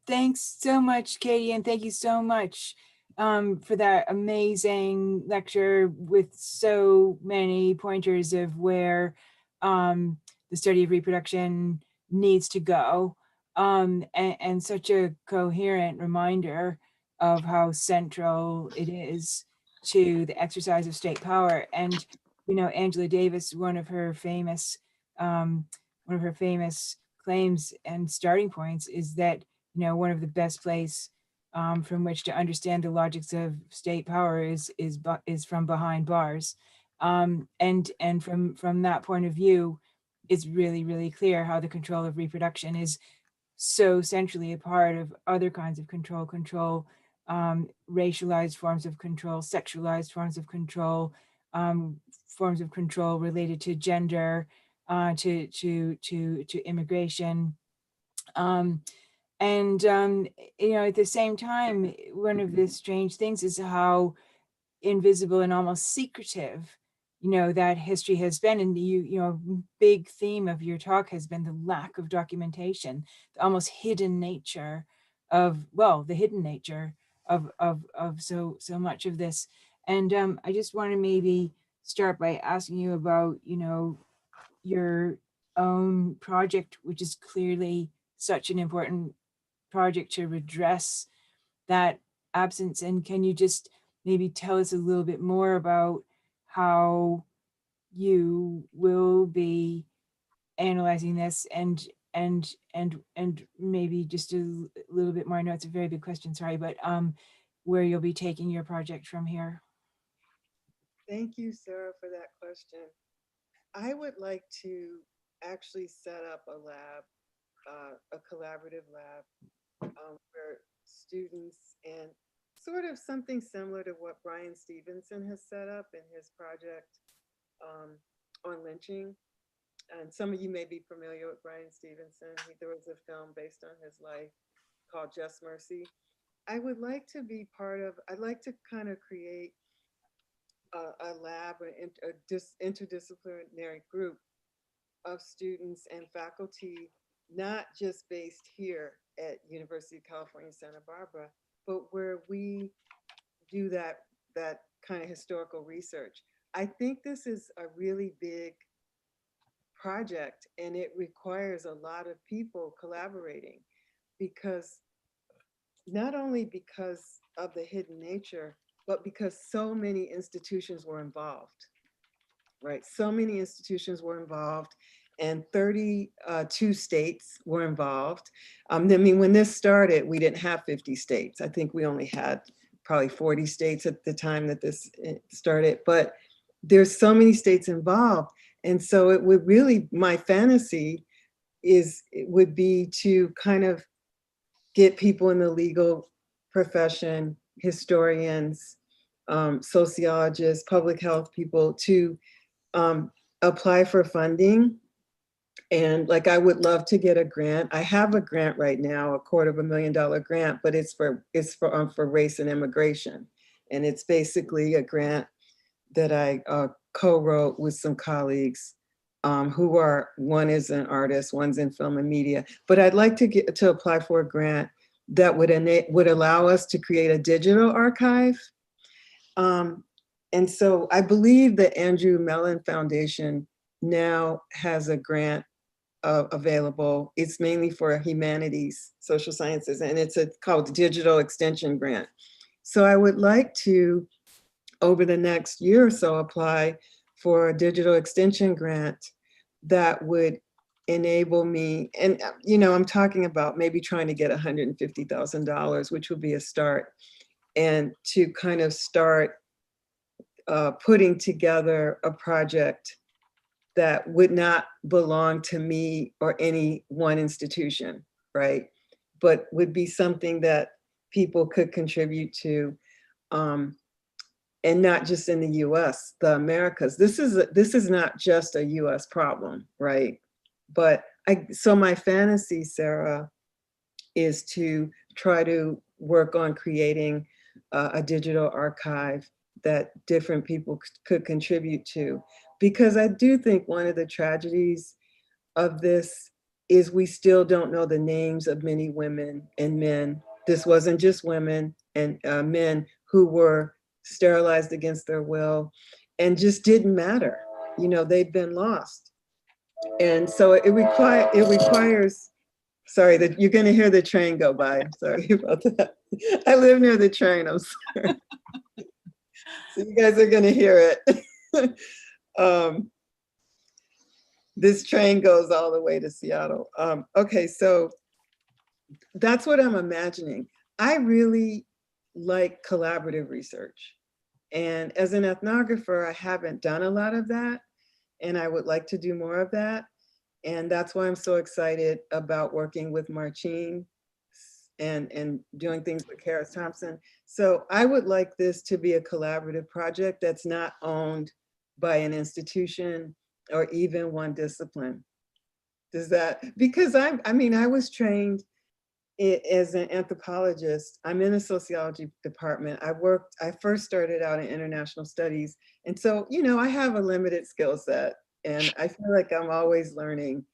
Thanks so much, Katie, and thank you so much for that amazing lecture with so many pointers of where the study of reproduction needs to go, and such a coherent reminder of how central it is to the exercise of state power. And, Angela Davis, one of her famous one of her famous claims and starting points is that, you know, one of the best place from which to understand the logics of state power is from behind bars. And from that point of view, it's really, really clear how the control of reproduction is so centrally a part of other kinds of control, racialized forms of control, sexualized forms of control, forms of control related to gender, to immigration. You know, at the same time, one of the strange things is how invisible and almost secretive, you know, that history has been. And you know, big theme of your talk has been the lack of documentation, the almost hidden nature of, well, the hidden nature of so much of this. And I just want to maybe start by asking you about, you know, your own project, which is clearly such an important project to redress that absence. And can you just maybe tell us a little bit more about how you will be analyzing this and maybe just a little bit more? I know it's a very big question, sorry, but where you'll be taking your project from here. Thank you, Sarah, for that question. I would like to actually set up a lab, a collaborative lab where students, and sort of something similar to what Brian Stevenson has set up in his project on lynching. And some of you may be familiar with Brian Stevenson. There was a film based on his life called Just Mercy. I would like to be part of, I'd like to kind of create a lab, an interdisciplinary group of students and faculty, not just based here at University of California, Santa Barbara, but where we do that kind of historical research. I think this is a really big project, and it requires a lot of people collaborating, because not only because of the hidden nature, but because so many institutions were involved, right? So many institutions were involved, and 32 states were involved. I mean, when this started, we didn't have 50 states. I think we only had probably 40 states at the time that this started, but there's so many states involved. And so it would really, my fantasy is, it would be to kind of get people in the legal profession, historians, sociologists, public health people to apply for funding. And like, I would love to get a grant. I have a grant right now, a $250,000 grant, but it's for race and immigration. And it's basically a grant that I co-wrote with some colleagues who are, one is an artist, one's in film and media. But I'd like to apply for a grant that would allow us to create a digital archive. And so I believe the Andrew Mellon Foundation now has a grant available. It's mainly for humanities, social sciences, and it's called Digital Extension Grant. So I would like to, over the next year or so, apply for a digital extension grant that would enable me, and you know, I'm talking about maybe trying to get $150,000, which would be a start, and to kind of start putting together a project that would not belong to me or any one institution, right? But would be something that people could contribute to, and not just in the US, the Americas. This is not just a US problem, right? But so my fantasy, Sarah, is to try to work on creating a digital archive that different people could contribute to. Because I do think one of the tragedies of this is we still don't know the names of many women and men. This wasn't just women and men who were sterilized against their will and just didn't matter. You know, they've been lost. And so it requires, sorry, that you're gonna hear the train go by. I'm sorry about that. I live near the train, I'm sorry. So you guys are gonna hear it. this train goes all the way to Seattle. Okay, so that's what I'm imagining. I really like collaborative research. And as an ethnographer, I haven't done a lot of that, and I would like to do more of that. And that's why I'm so excited about working with Marcin and doing things with Karis Thompson. So I would like this to be a collaborative project that's not owned by an institution or even one discipline. Does that, because I mean, I was trained as an anthropologist. I'm in a sociology department. I first started out in international studies. And so, you know, I have a limited skill set, and I feel like I'm always learning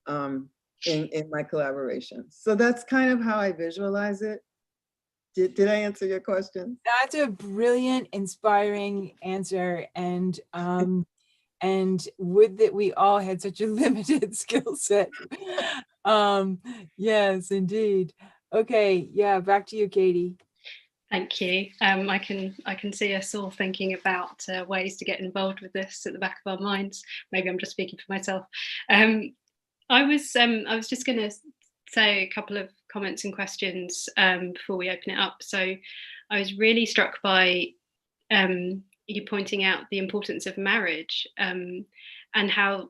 in my collaborations. So that's kind of how I visualize it. Did I answer your question? That's a brilliant, inspiring answer. And would that we all had such a limited skill set. Yes, indeed. Okay, yeah, back to you, Katie. Thank you. I can see us all thinking about ways to get involved with this at the back of our minds. Maybe I'm just speaking for myself. I was just going to say a couple of comments and questions before we open it up. So I was really struck by you pointing out the importance of marriage and how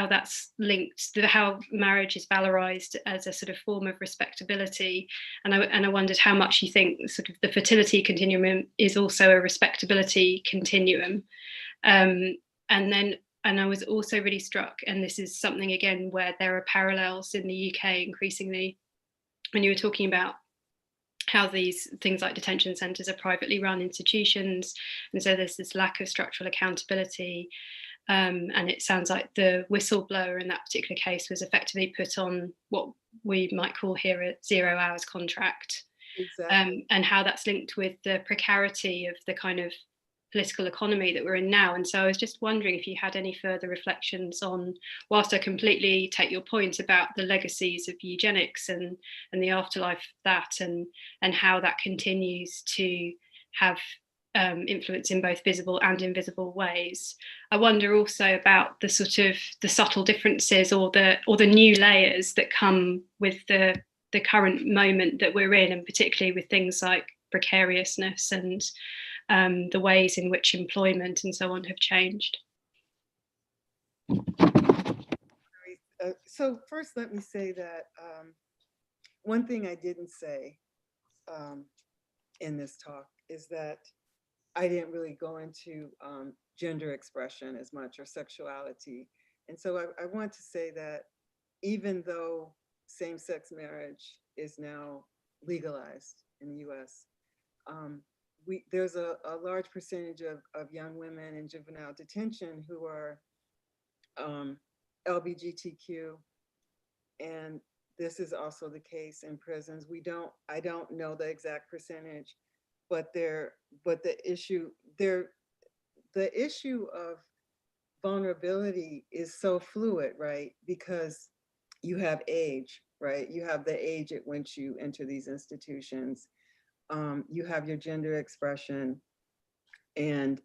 that's linked to how marriage is valorized as a sort of form of respectability. And I wondered how much you think sort of the fertility continuum is also a respectability continuum. And I was also really struck, and this is something again where there are parallels in the UK increasingly, when you were talking about how these things like detention centres are privately run institutions, and so there's this lack of structural accountability. And it sounds like the whistleblower in that particular case was effectively put on what we might call here a 0 hours contract. Exactly. And how that's linked with the precarity of the kind of political economy that we're in now. And so I was just wondering if you had any further reflections on, whilst I completely take your point about the legacies of eugenics and the afterlife of that, and how that continues to have influence in both visible and invisible ways. I wonder also about the sort of the subtle differences or the new layers that come with the current moment that we're in, and particularly with things like precariousness and the ways in which employment and so on have changed. So first, let me say that one thing I didn't say in this talk is that I didn't really go into gender expression as much, or sexuality. And so I want to say that even though same-sex marriage is now legalized in the US, there's a large percentage of young women in juvenile detention who are LGBTQ, and this is also the case in prisons. I don't know the exact percentage, but the issue of vulnerability is so fluid, right? Because you have age, right? You have the age at which you enter these institutions. You have your gender expression, and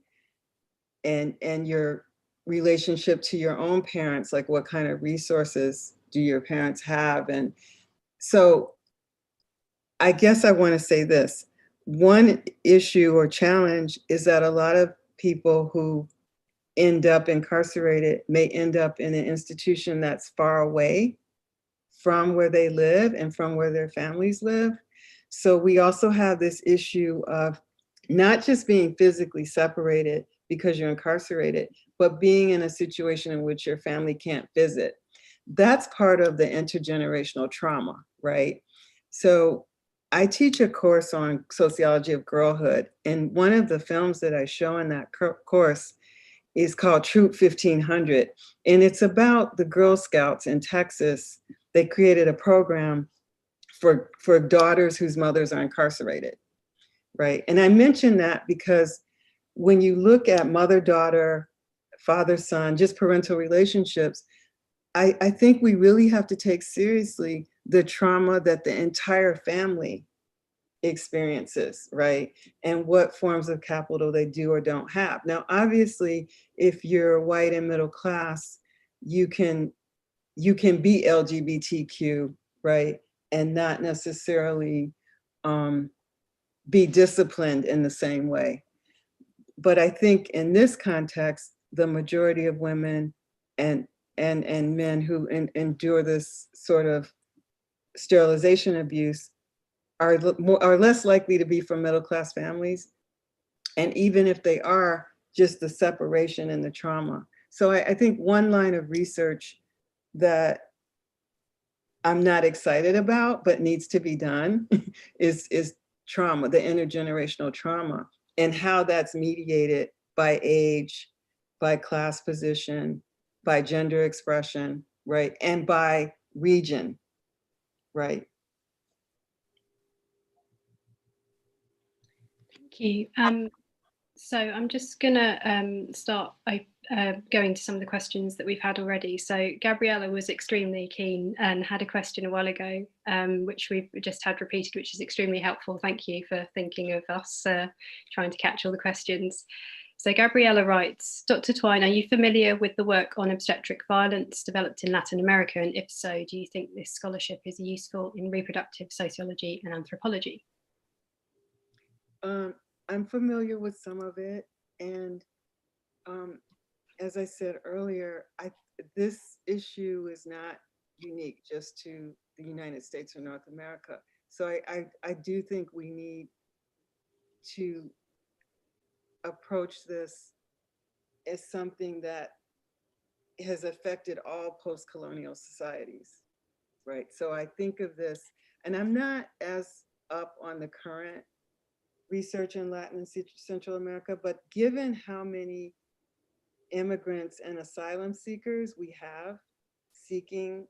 your relationship to your own parents, like what kind of resources do your parents have? And so I guess I want to say this. One issue or challenge is that a lot of people who end up incarcerated may end up in an institution that's far away from where they live and from where their families live. So we also have this issue of not just being physically separated because you're incarcerated, but being in a situation in which your family can't visit. That's part of the intergenerational trauma, right? So I teach a course on sociology of girlhood, and one of the films that I show in that course is called Troop 1500, and it's about the Girl Scouts in Texas. They created a program for daughters whose mothers are incarcerated, right? And I mention that because when you look at mother-daughter, father-son, just parental relationships, I think we really have to take seriously the trauma that the entire family experiences, right? And what forms of capital they do or don't have. Now, obviously, if you're white and middle class, you can be LGBTQ, right, and not necessarily be disciplined in the same way. But I think in this context, the majority of women and men who endure this sort of sterilization abuse are less likely to be from middle-class families. And even if they are, just the separation and the trauma. So I think one line of research that I'm not excited about, but needs to be done is trauma, the intergenerational trauma, and how that's mediated by age, by class position, by gender expression, right? And by region, right? Thank you. So I'm just gonna start going to some of the questions that we've had already. So Gabriella was extremely keen and had a question a while ago, which we've just had repeated, which is extremely helpful. Thank you for thinking of us trying to catch all the questions. So Gabriella writes, Dr. Twine, are you familiar with the work on obstetric violence developed in Latin America? And if so, do you think this scholarship is useful in reproductive sociology and anthropology? I'm familiar with some of it. And as I said earlier, this issue is not unique just to the United States or North America. So I do think we need to approach this as something that has affected all post-colonial societies, right? So I think of this, and I'm not as up on the current research in Latin and Central America, but given how many immigrants and asylum seekers we have seeking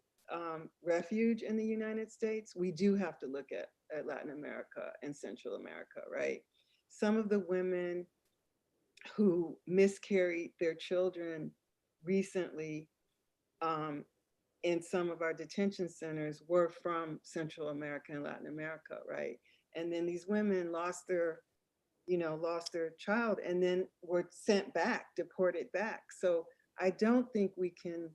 refuge in the United States, we do have to look at Latin America and Central America, right? Some of the women who miscarried their children recently in some of our detention centers were from Central America and Latin America, right? And then these women lost their child and then were sent back, deported back. So I don't think we can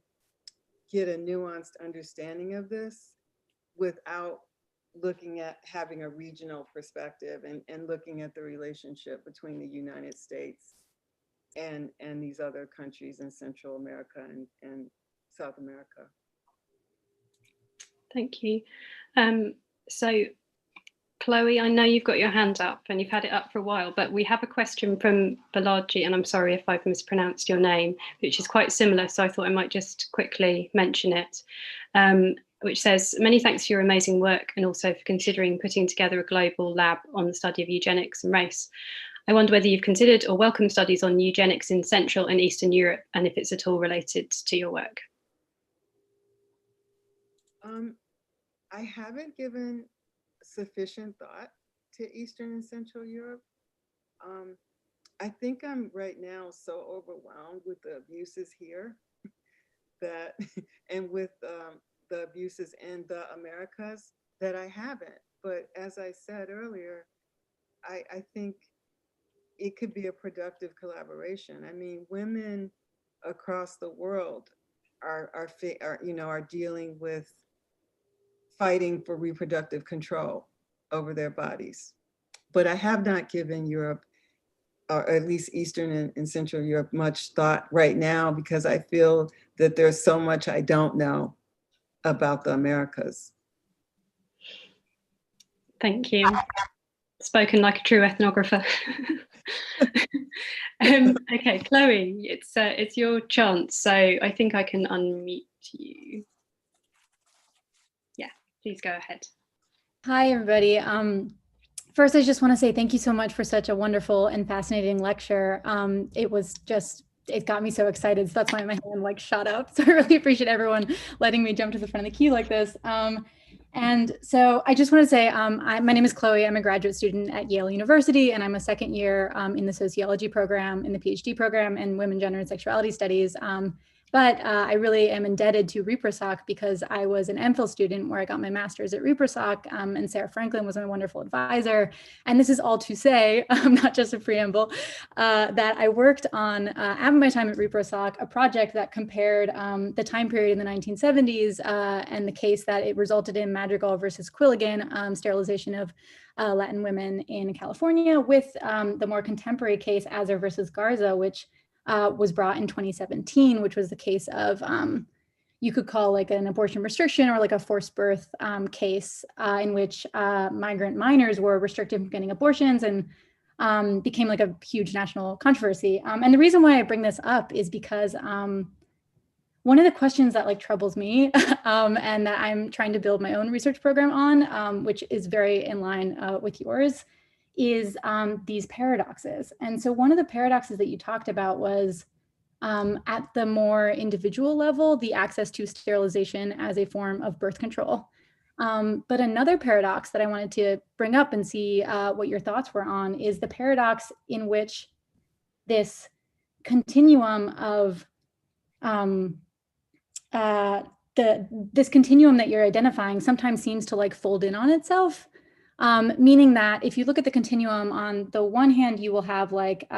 get a nuanced understanding of this without looking at having a regional perspective and looking at the relationship between the United States and these other countries in Central America and South America. Thank you. So Chloe, I know you've got your hand up and you've had it up for a while, but we have a question from Balaji, and I'm sorry if I've mispronounced your name, which is quite similar. So I thought I might just quickly mention it, which says, many thanks for your amazing work and also for considering putting together a global lab on the study of eugenics and race. I wonder whether you've considered or welcomed studies on eugenics in Central and Eastern Europe, and if it's at all related to your work. I haven't given sufficient thought to Eastern and Central Europe. I think I'm right now so overwhelmed with the abuses here that, and with the abuses in the Americas, that I haven't. But as I said earlier, I think it could be a productive collaboration. I mean, women across the world are dealing with fighting for reproductive control over their bodies. But I have not given Europe, or at least Eastern and Central Europe, much thought right now, because I feel that there's so much I don't know about the Americas. Thank you. Spoken like a true ethnographer. Okay, Chloe, it's your chance. So I think I can unmute you. Yeah, please go ahead. Hi, everybody. First, I just want to say thank you so much for such a wonderful and fascinating lecture. It got me so excited. So that's why my hand like shot up. So I really appreciate everyone letting me jump to the front of the queue like this. And so I just want to say, my name is Chloe. I'm a graduate student at Yale University, and I'm a second year in the sociology program, in the PhD program in women, gender, and sexuality studies. But I really am indebted to ReproSoc because I was an MPhil student where I got my master's at ReproSoc, and Sarah Franklin was my wonderful advisor. And this is all to say, not just a preamble, that I worked on, at my time at ReproSoc, a project that compared the time period in the 1970s and the case that it resulted in Madrigal versus Quilligan, sterilization of Latin women in California, with the more contemporary case, Azar versus Garza, which was brought in 2017, which was the case of, you could call like an abortion restriction or like a forced birth case in which migrant minors were restricted from getting abortions and became like a huge national controversy. And the reason why I bring this up is because one of the questions that like troubles me and that I'm trying to build my own research program on, which is very in line with yours, is these paradoxes. And so one of the paradoxes that you talked about was at the more individual level, the access to sterilization as a form of birth control. But another paradox that I wanted to bring up and see what your thoughts were on is the paradox in which this continuum of this continuum that you're identifying sometimes seems to like fold in on itself. Meaning that if you look at the continuum, on the one hand, you will have like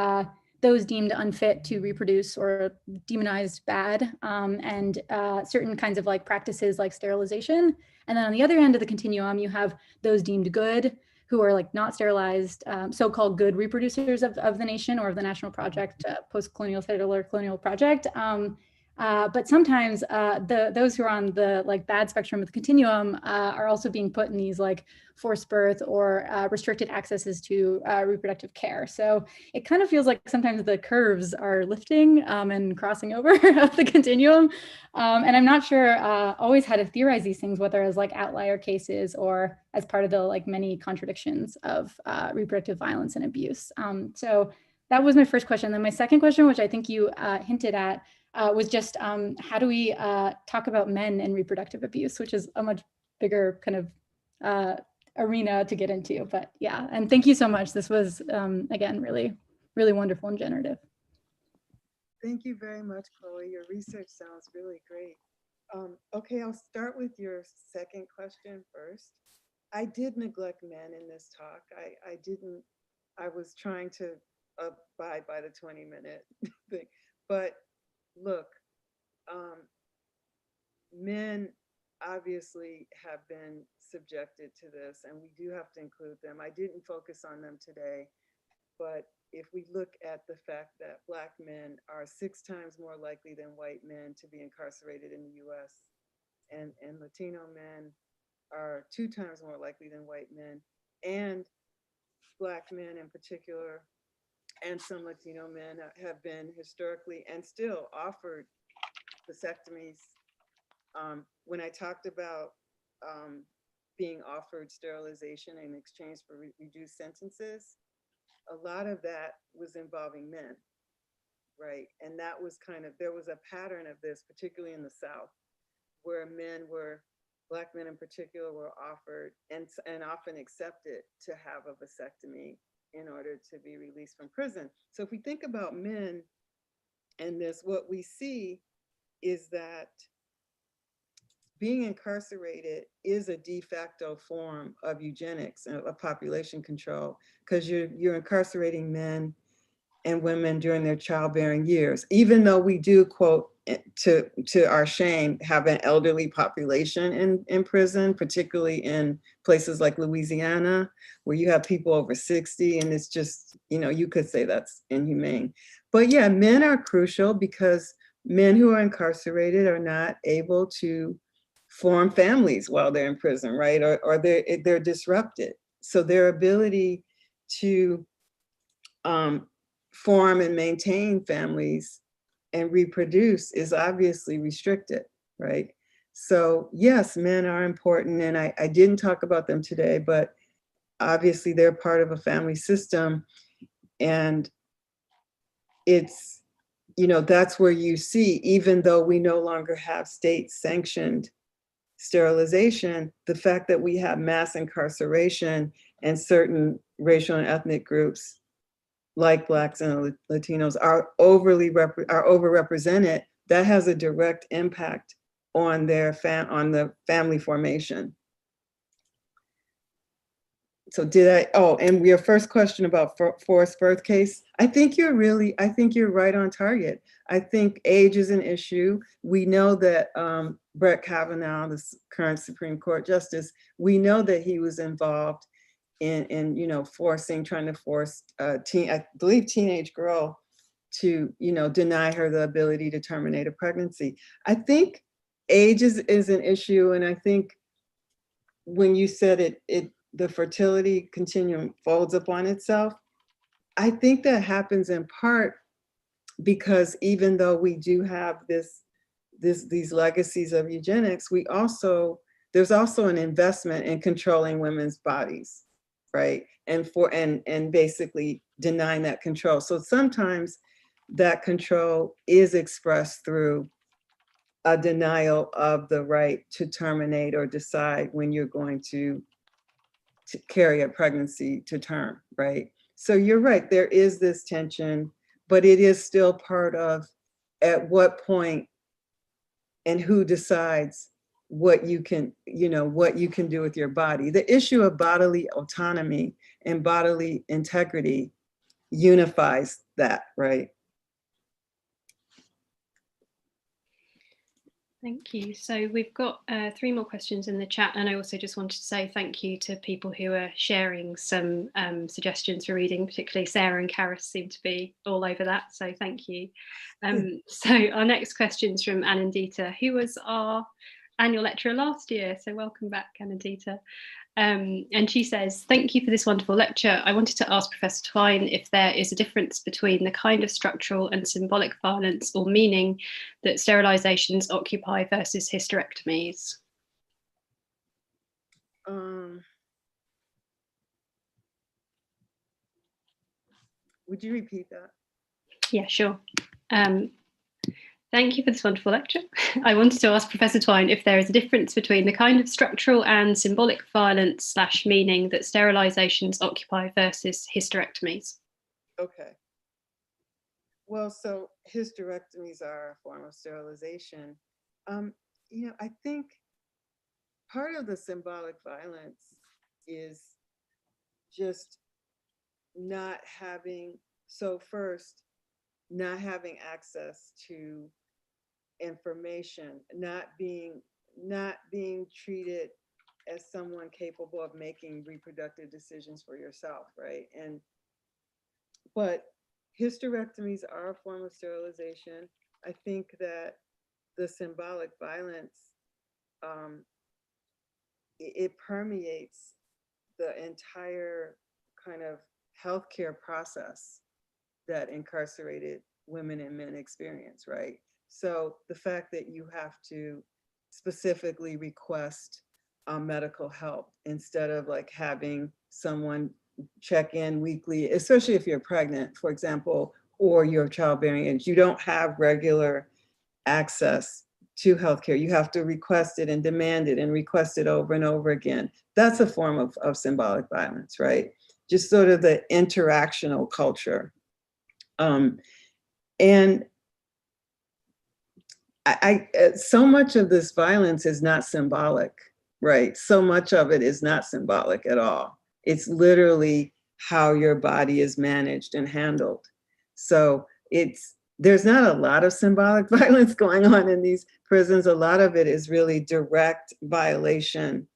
those deemed unfit to reproduce or demonized bad, and certain kinds of like practices like sterilization. And then on the other end of the continuum, you have those deemed good, who are like not sterilized, so-called good reproducers of the nation or of the national project, post-colonial settler colonial project. But sometimes those who are on the like bad spectrum of the continuum are also being put in these like forced birth or restricted accesses to reproductive care. So it kind of feels like sometimes the curves are lifting and crossing over of the continuum. And I'm not sure always how to theorize these things, whether as like outlier cases or as part of the like many contradictions of reproductive violence and abuse. So that was my first question. Then my second question, which I think you hinted at, was just how do we talk about men and reproductive abuse, which is a much bigger kind of arena to get into. But yeah, and thank you so much. This was, again, really, really wonderful and generative. Thank you very much, Chloe. Your research sounds really great. Okay, I'll start with your second question first. I did neglect men in this talk. I was trying to abide by the 20-minute thing, but look, men obviously have been subjected to this, and we do have to include them. I didn't focus on them today, but if we look at the fact that Black men are 6 times more likely than white men to be incarcerated in the US, and Latino men are 2 times more likely than white men, and Black men in particular, and some Latino men have been historically and still offered vasectomies. When I talked about being offered sterilization in exchange for reduced sentences, a lot of that was involving men, right? And that was kind of, there was a pattern of this, particularly in the South, where Black men in particular were offered and often accepted to have a vasectomy in order to be released from prison. So if we think about men and this, what we see is that being incarcerated is a de facto form of eugenics, of population control, because you're incarcerating men and women during their childbearing years, even though we do, quote, to our shame, have an elderly population in prison, particularly in places like Louisiana, where you have people over 60, and it's just, you could say that's inhumane. But yeah, men are crucial because men who are incarcerated are not able to form families while they're in prison, right? Or they're disrupted. So their ability to form and maintain families and reproduce is obviously restricted, right? So yes, men are important, and I didn't talk about them today, but obviously they're part of a family system, and it's, that's where you see, even though we no longer have state-sanctioned sterilization, the fact that we have mass incarceration and certain racial and ethnic groups like Blacks and Latinos are overrepresented, that has a direct impact on their on the family formation. So and your first question about forced birth case, I think you're right on target. I think age is an issue. We know that Brett Kavanaugh, the current Supreme Court Justice, we know that he was involved in trying to force I believe teenage girl to, deny her the ability to terminate a pregnancy. I think age is an issue. And I think when you said the fertility continuum folds upon itself, I think that happens in part because even though we do have these legacies of eugenics, there's also an investment in controlling women's bodies, right? And basically denying that control. So sometimes that control is expressed through a denial of the right to terminate or decide when you're going to carry a pregnancy to term, right? So you're right, there is this tension, but it is still part of at what point and who decides what you can do with your body. The issue of bodily autonomy and bodily integrity unifies that, right? Thank you. So we've got 3 more questions in the chat, and I also just wanted to say thank you to people who are sharing some suggestions for reading, particularly Sarah and Karis seem to be all over that, so thank you. So our next question is from Anandita, who was our annual lecturer last year, so welcome back, Anandita. And she says, thank you for this wonderful lecture. I wanted to ask Professor Twine if there is a difference between the kind of structural and symbolic violence or meaning that sterilizations occupy versus hysterectomies. Would you repeat that? Yeah, sure. Thank you for this wonderful lecture. I wanted to ask Professor Twine if there is a difference between the kind of structural and symbolic violence / meaning that sterilizations occupy versus hysterectomies. Okay. Well, so hysterectomies are a form of sterilization. I think part of the symbolic violence is just not having access to information, not being treated as someone capable of making reproductive decisions for yourself, right? But hysterectomies are a form of sterilization. I think that the symbolic violence, it permeates the entire kind of healthcare process that incarcerated women and men experience, right? So the fact that you have to specifically request medical help instead of like having someone check in weekly, especially if you're pregnant, for example, or you're childbearing age, you don't have regular access to healthcare. You have to request it and demand it and request it over and over again. That's a form of symbolic violence, right? Just sort of the interactional culture. And so much of this violence is not symbolic, right? So much of it is not symbolic at all. It's literally how your body is managed and handled. So there's not a lot of symbolic violence going on in these prisons. A lot of it is really direct violation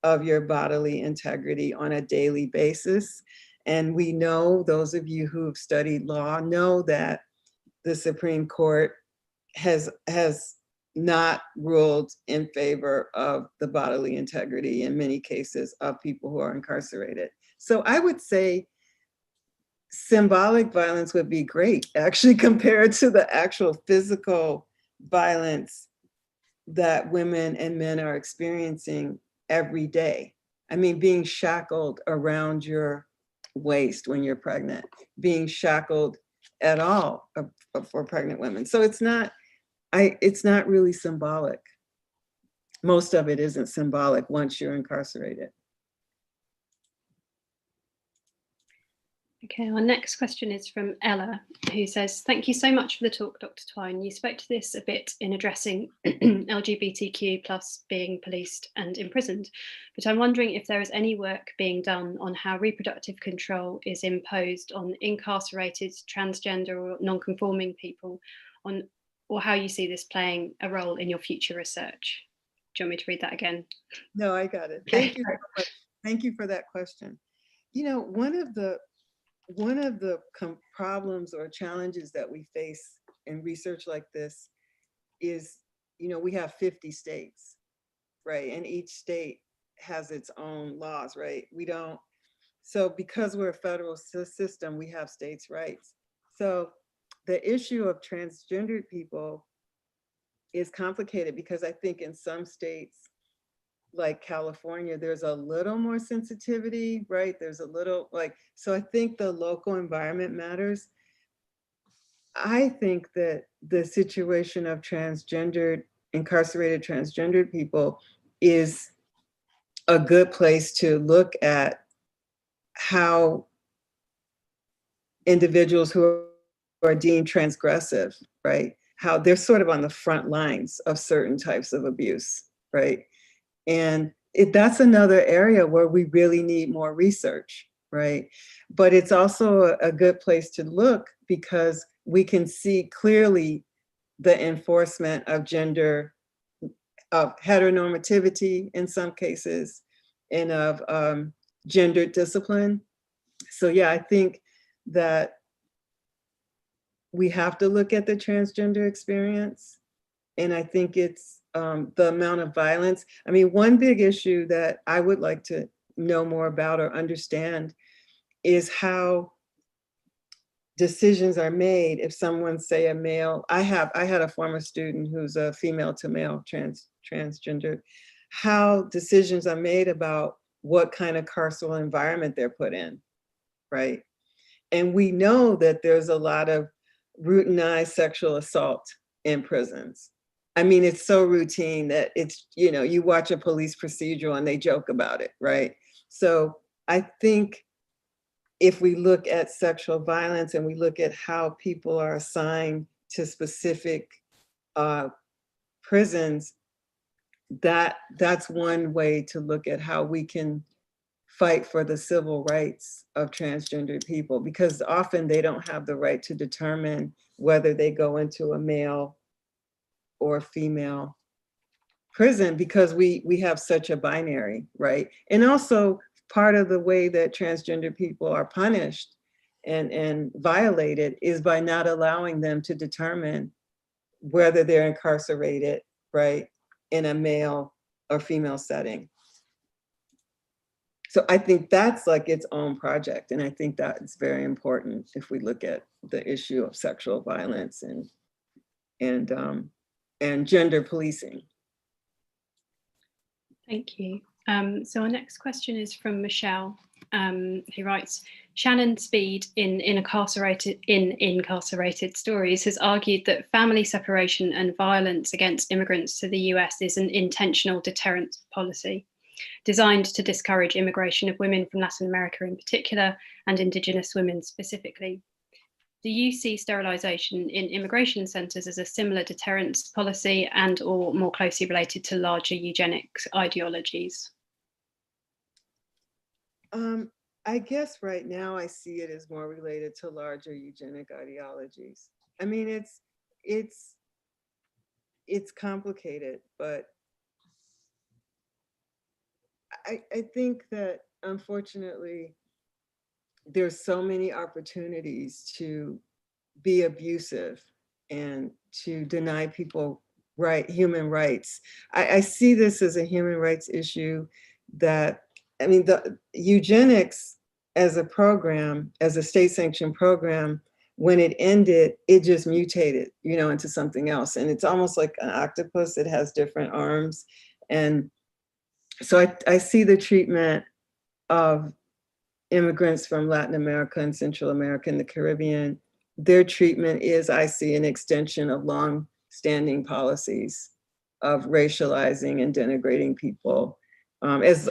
of your bodily integrity on a daily basis. And we know, those of you who've studied law know that the Supreme Court has not ruled in favor of the bodily integrity in many cases of people who are incarcerated. So I would say symbolic violence would be great, actually, compared to the actual physical violence that women and men are experiencing every day. I mean, being shackled around your waist when you're pregnant, being shackled at all for pregnant women. So it's not really symbolic. Most of it isn't symbolic once you're incarcerated. Okay, our next question is from Ella, who says, thank you so much for the talk, Dr. Twine. You spoke to this a bit in addressing LGBTQ plus being policed and imprisoned, but I'm wondering if there is any work being done on how reproductive control is imposed on incarcerated, transgender or non-conforming people, or how you see this playing a role in your future research. Do you want me to read that again? No, I got it. Okay. Thank you so much. Thank you for that question. You know, one of the problems or challenges that we face in research like this is, you know, we have 50 states, right? And each state has its own laws, right? So because we're a federal system, we have states' rights. So the issue of transgendered people is complicated because I think in some states, like California, there's a little more sensitivity, right? There's a little so I think the local environment matters. I think that the situation of incarcerated transgendered people is a good place to look at how individuals who are deemed transgressive, right? How they're sort of on the front lines of certain types of abuse, right? And that's another area where we really need more research, right? But it's also a good place to look because we can see clearly the enforcement of heteronormativity in some cases, and of gendered discipline. So yeah, I think that we have to look at the transgender experience. And I think it's the amount of violence. I mean, one big issue that I would like to know more about or understand is how decisions are made if someone, say a male, I had a former student who's a female to male transgender, how decisions are made about what kind of carceral environment they're put in, right? And we know that there's a lot of routinized sexual assault in prisons. I mean, it's so routine that it's, you know, you watch a police procedural and they joke about it, right? So I think if we look at sexual violence and we look at how people are assigned to specific prisons, that's one way to look at how we can fight for the civil rights of transgender people, because often they don't have the right to determine whether they go into a male or female prison because we have such a binary, right? And also part of the way that transgender people are punished and violated is by not allowing them to determine whether they're incarcerated, right, in a male or female setting. So I think that's like its own project. And I think that it's very important if we look at the issue of sexual violence and gender policing. Thank you. So our next question is from Michelle, who writes, Shannon Speed in Incarcerated Stories has argued that family separation and violence against immigrants to the US is an intentional deterrence policy designed to discourage immigration of women from Latin America in particular and Indigenous women specifically. Do you see sterilization in immigration centres as a similar deterrence policy and or more closely related to larger eugenics ideologies? I guess right now I see it as more related to larger eugenic ideologies. I mean, it's complicated, but I think that unfortunately, there's so many opportunities to be abusive and to deny people human rights. I see this as a human rights issue that, I mean, the eugenics as a program, as a state-sanctioned program, when it ended, it just mutated, you know, into something else. And it's almost like an octopus. It has different arms. And so I see the treatment of immigrants from Latin America and Central America and the Caribbean. Their treatment is, I see, an extension of long-standing policies of racializing and denigrating people as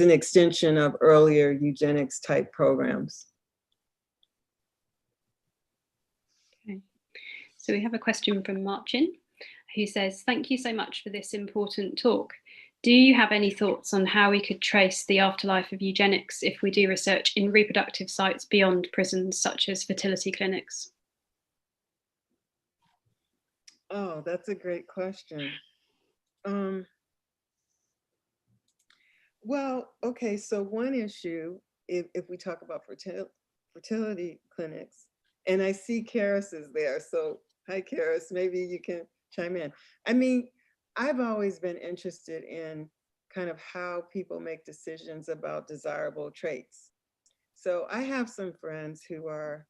an extension of earlier eugenics type programs. So we have a question from Marcin, who says, thank you so much for this important talk. Do you have any thoughts on how we could trace the afterlife of eugenics if we do research in reproductive sites beyond prisons, such as fertility clinics? Oh, that's a great question. Well, okay, so one issue, if we talk about fertility clinics, and I see Karis is there, so hi Karis, maybe you can chime in. I mean, I've always been interested in kind of how people make decisions about desirable traits. So I have some friends who are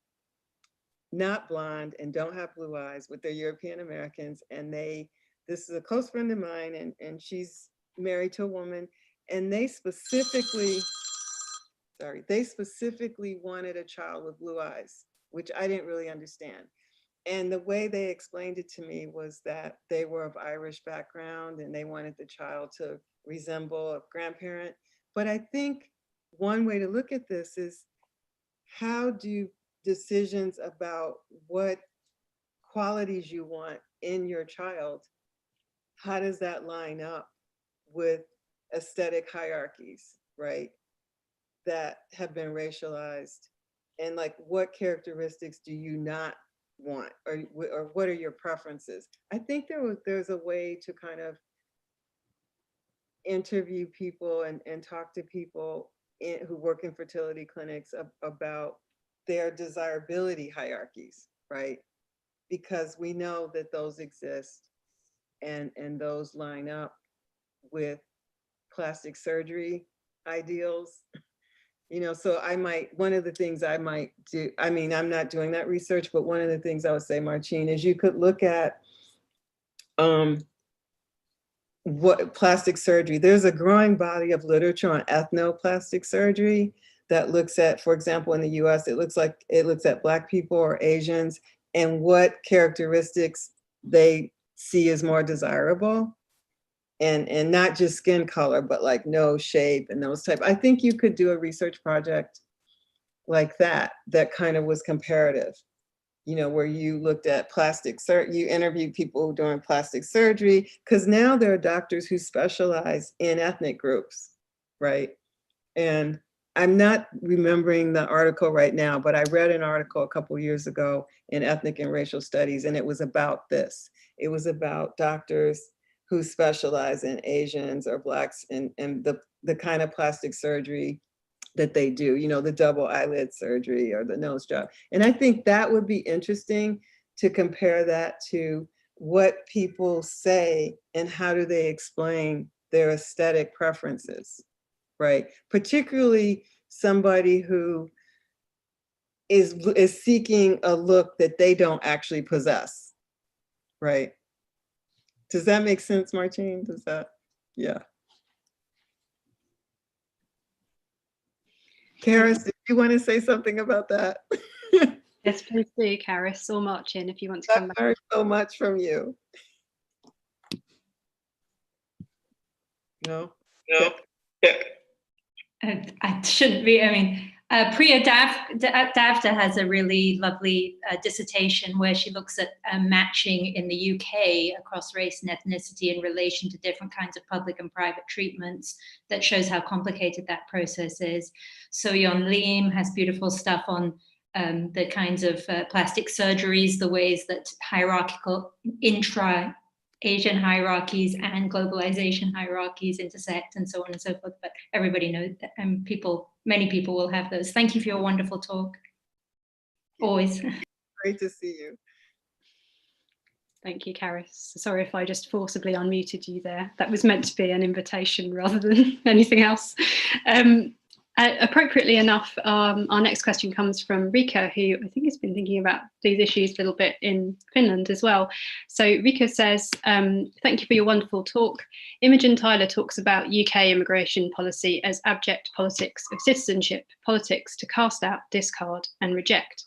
not blonde and don't have blue eyes, but they're European Americans, and this is a close friend of mine, and she's married to a woman, and they specifically wanted a child with blue eyes, which I didn't really understand. And the way they explained it to me was that they were of Irish background and they wanted the child to resemble a grandparent. But I think one way to look at this is, how do decisions about what qualities you want in your child, how does that line up with aesthetic hierarchies, right, that have been racialized? And like, what characteristics do you not want, or what are your preferences? I think there's a way to kind of interview people and talk to people who work in fertility clinics about their desirability hierarchies, right? Because we know that those exist, and those line up with plastic surgery ideals. You know, so one of the things I might do, I mean, I'm not doing that research, but one of the things I would say, Marcin, is you could look at what plastic surgery. There's a growing body of literature on ethnoplastic surgery that looks at, for example, in the US, it looks at Black people or Asians and what characteristics they see as more desirable. And not just skin color, but like nose shape and those type. I think you could do a research project like that kind of was comparative, you know, where you looked at you interviewed people doing plastic surgery, because now there are doctors who specialize in ethnic groups, right? And I'm not remembering the article right now, but I read an article a couple years ago in Ethnic and Racial Studies, and it was about this. It was about doctors who specialize in Asians or Blacks and the kind of plastic surgery that they do, you know, the double eyelid surgery or the nose job. And I think that would be interesting to compare that to what people say and how do they explain their aesthetic preferences, right? Particularly somebody who is seeking a look that they don't actually possess, right? Does that make sense, Marcin? Does that, yeah. Karis, did you want to say something about that? Yes, please do, Karis or Marcin, if you want to come back. I've heard so much from you. No? No. Yeah. I shouldn't be, I mean, Priya Davda has a really lovely dissertation where she looks at matching in the UK across race and ethnicity in relation to different kinds of public and private treatments that shows how complicated that process is. So Yon Lim has beautiful stuff on the kinds of plastic surgeries, the ways that hierarchical Asian hierarchies and globalization hierarchies intersect, and so on and so forth. But everybody knows that, and many people will have those. Thank you for your wonderful talk. Always. Great to see you. Thank you, Karis. Sorry if I just forcibly unmuted you there. That was meant to be an invitation rather than anything else. Appropriately enough, our next question comes from Rika, who I think has been thinking about these issues a little bit in Finland as well. So Rika says, thank you for your wonderful talk. Imogen Tyler talks about UK immigration policy as abject politics of citizenship, politics to cast out, discard and reject.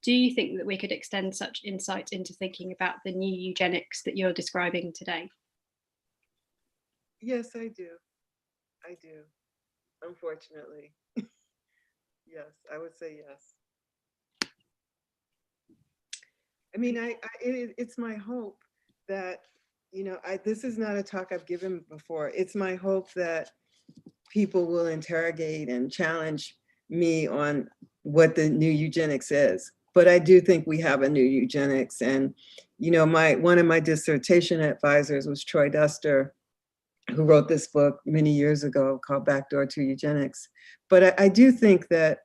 Do you think that we could extend such insight into thinking about the new eugenics that you're describing today? Yes, I do. I do. Unfortunately. Yes, I would say yes. I mean, it's my hope that, this is not a talk I've given before. It's my hope that people will interrogate and challenge me on what the new eugenics is. But I do think we have a new eugenics. And, one of my dissertation advisors was Troy Duster, who wrote this book many years ago called Backdoor to Eugenics. But I do think that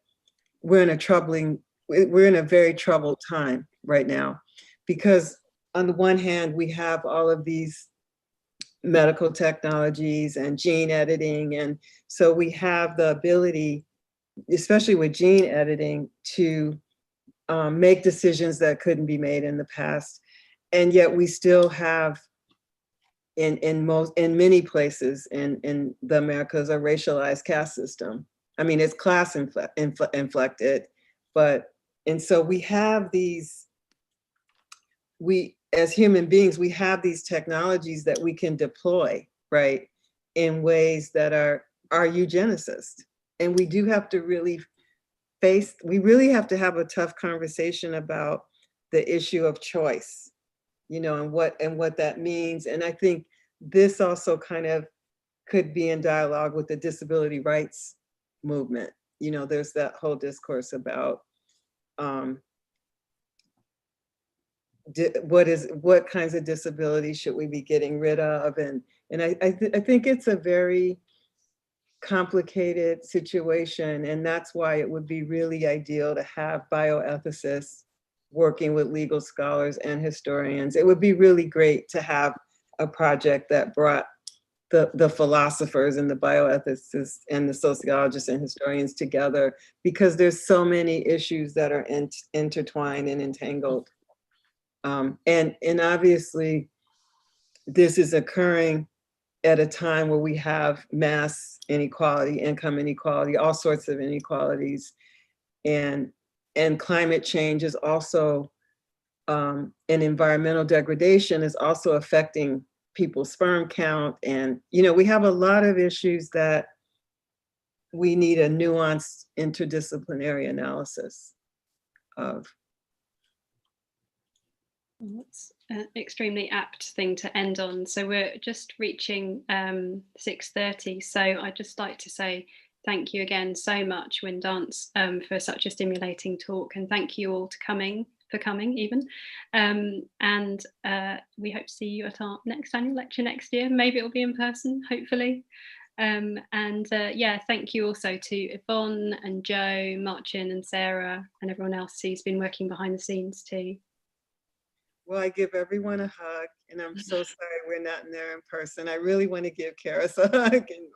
we're in a very troubled time right now, because on the one hand, we have all of these medical technologies and gene editing. And so we have the ability, especially with gene editing, to make decisions that couldn't be made in the past. And yet we still have in many places in the Americas, a racialized caste system. I mean, it's class inflected, and so we have as human beings, we have these technologies that we can deploy, right, in ways that are eugenicist. And we do have to really have to have a tough conversation about the issue of choice, and what that means. And I think this also kind of could be in dialogue with the disability rights movement. There's that whole discourse about what kinds of disabilities should we be getting rid of, and I think it's a very complicated situation, and that's why it would be really ideal to have bioethicists working with legal scholars and historians. It would be really great to have a project that brought the philosophers and the bioethicists and the sociologists and historians together, because there's so many issues that are intertwined and entangled. And obviously, this is occurring at a time where we have mass inequality, income inequality, all sorts of inequalities, and climate change is also, and environmental degradation is also affecting people's sperm count. And, we have a lot of issues that we need a nuanced interdisciplinary analysis of. That's an extremely apt thing to end on. So we're just reaching 6:30. So I'd just like to say thank you again so much, Winddance, for such a stimulating talk, and thank you all for coming even. And we hope to see you at our next annual lecture next year. Maybe it'll be in person, hopefully. Yeah, thank you also to Yvonne and Joe, Marcin and Sarah, and everyone else who's been working behind the scenes too. Well, I give everyone a hug, and I'm so sorry we're not in there in person. I really want to give Karis a hug. And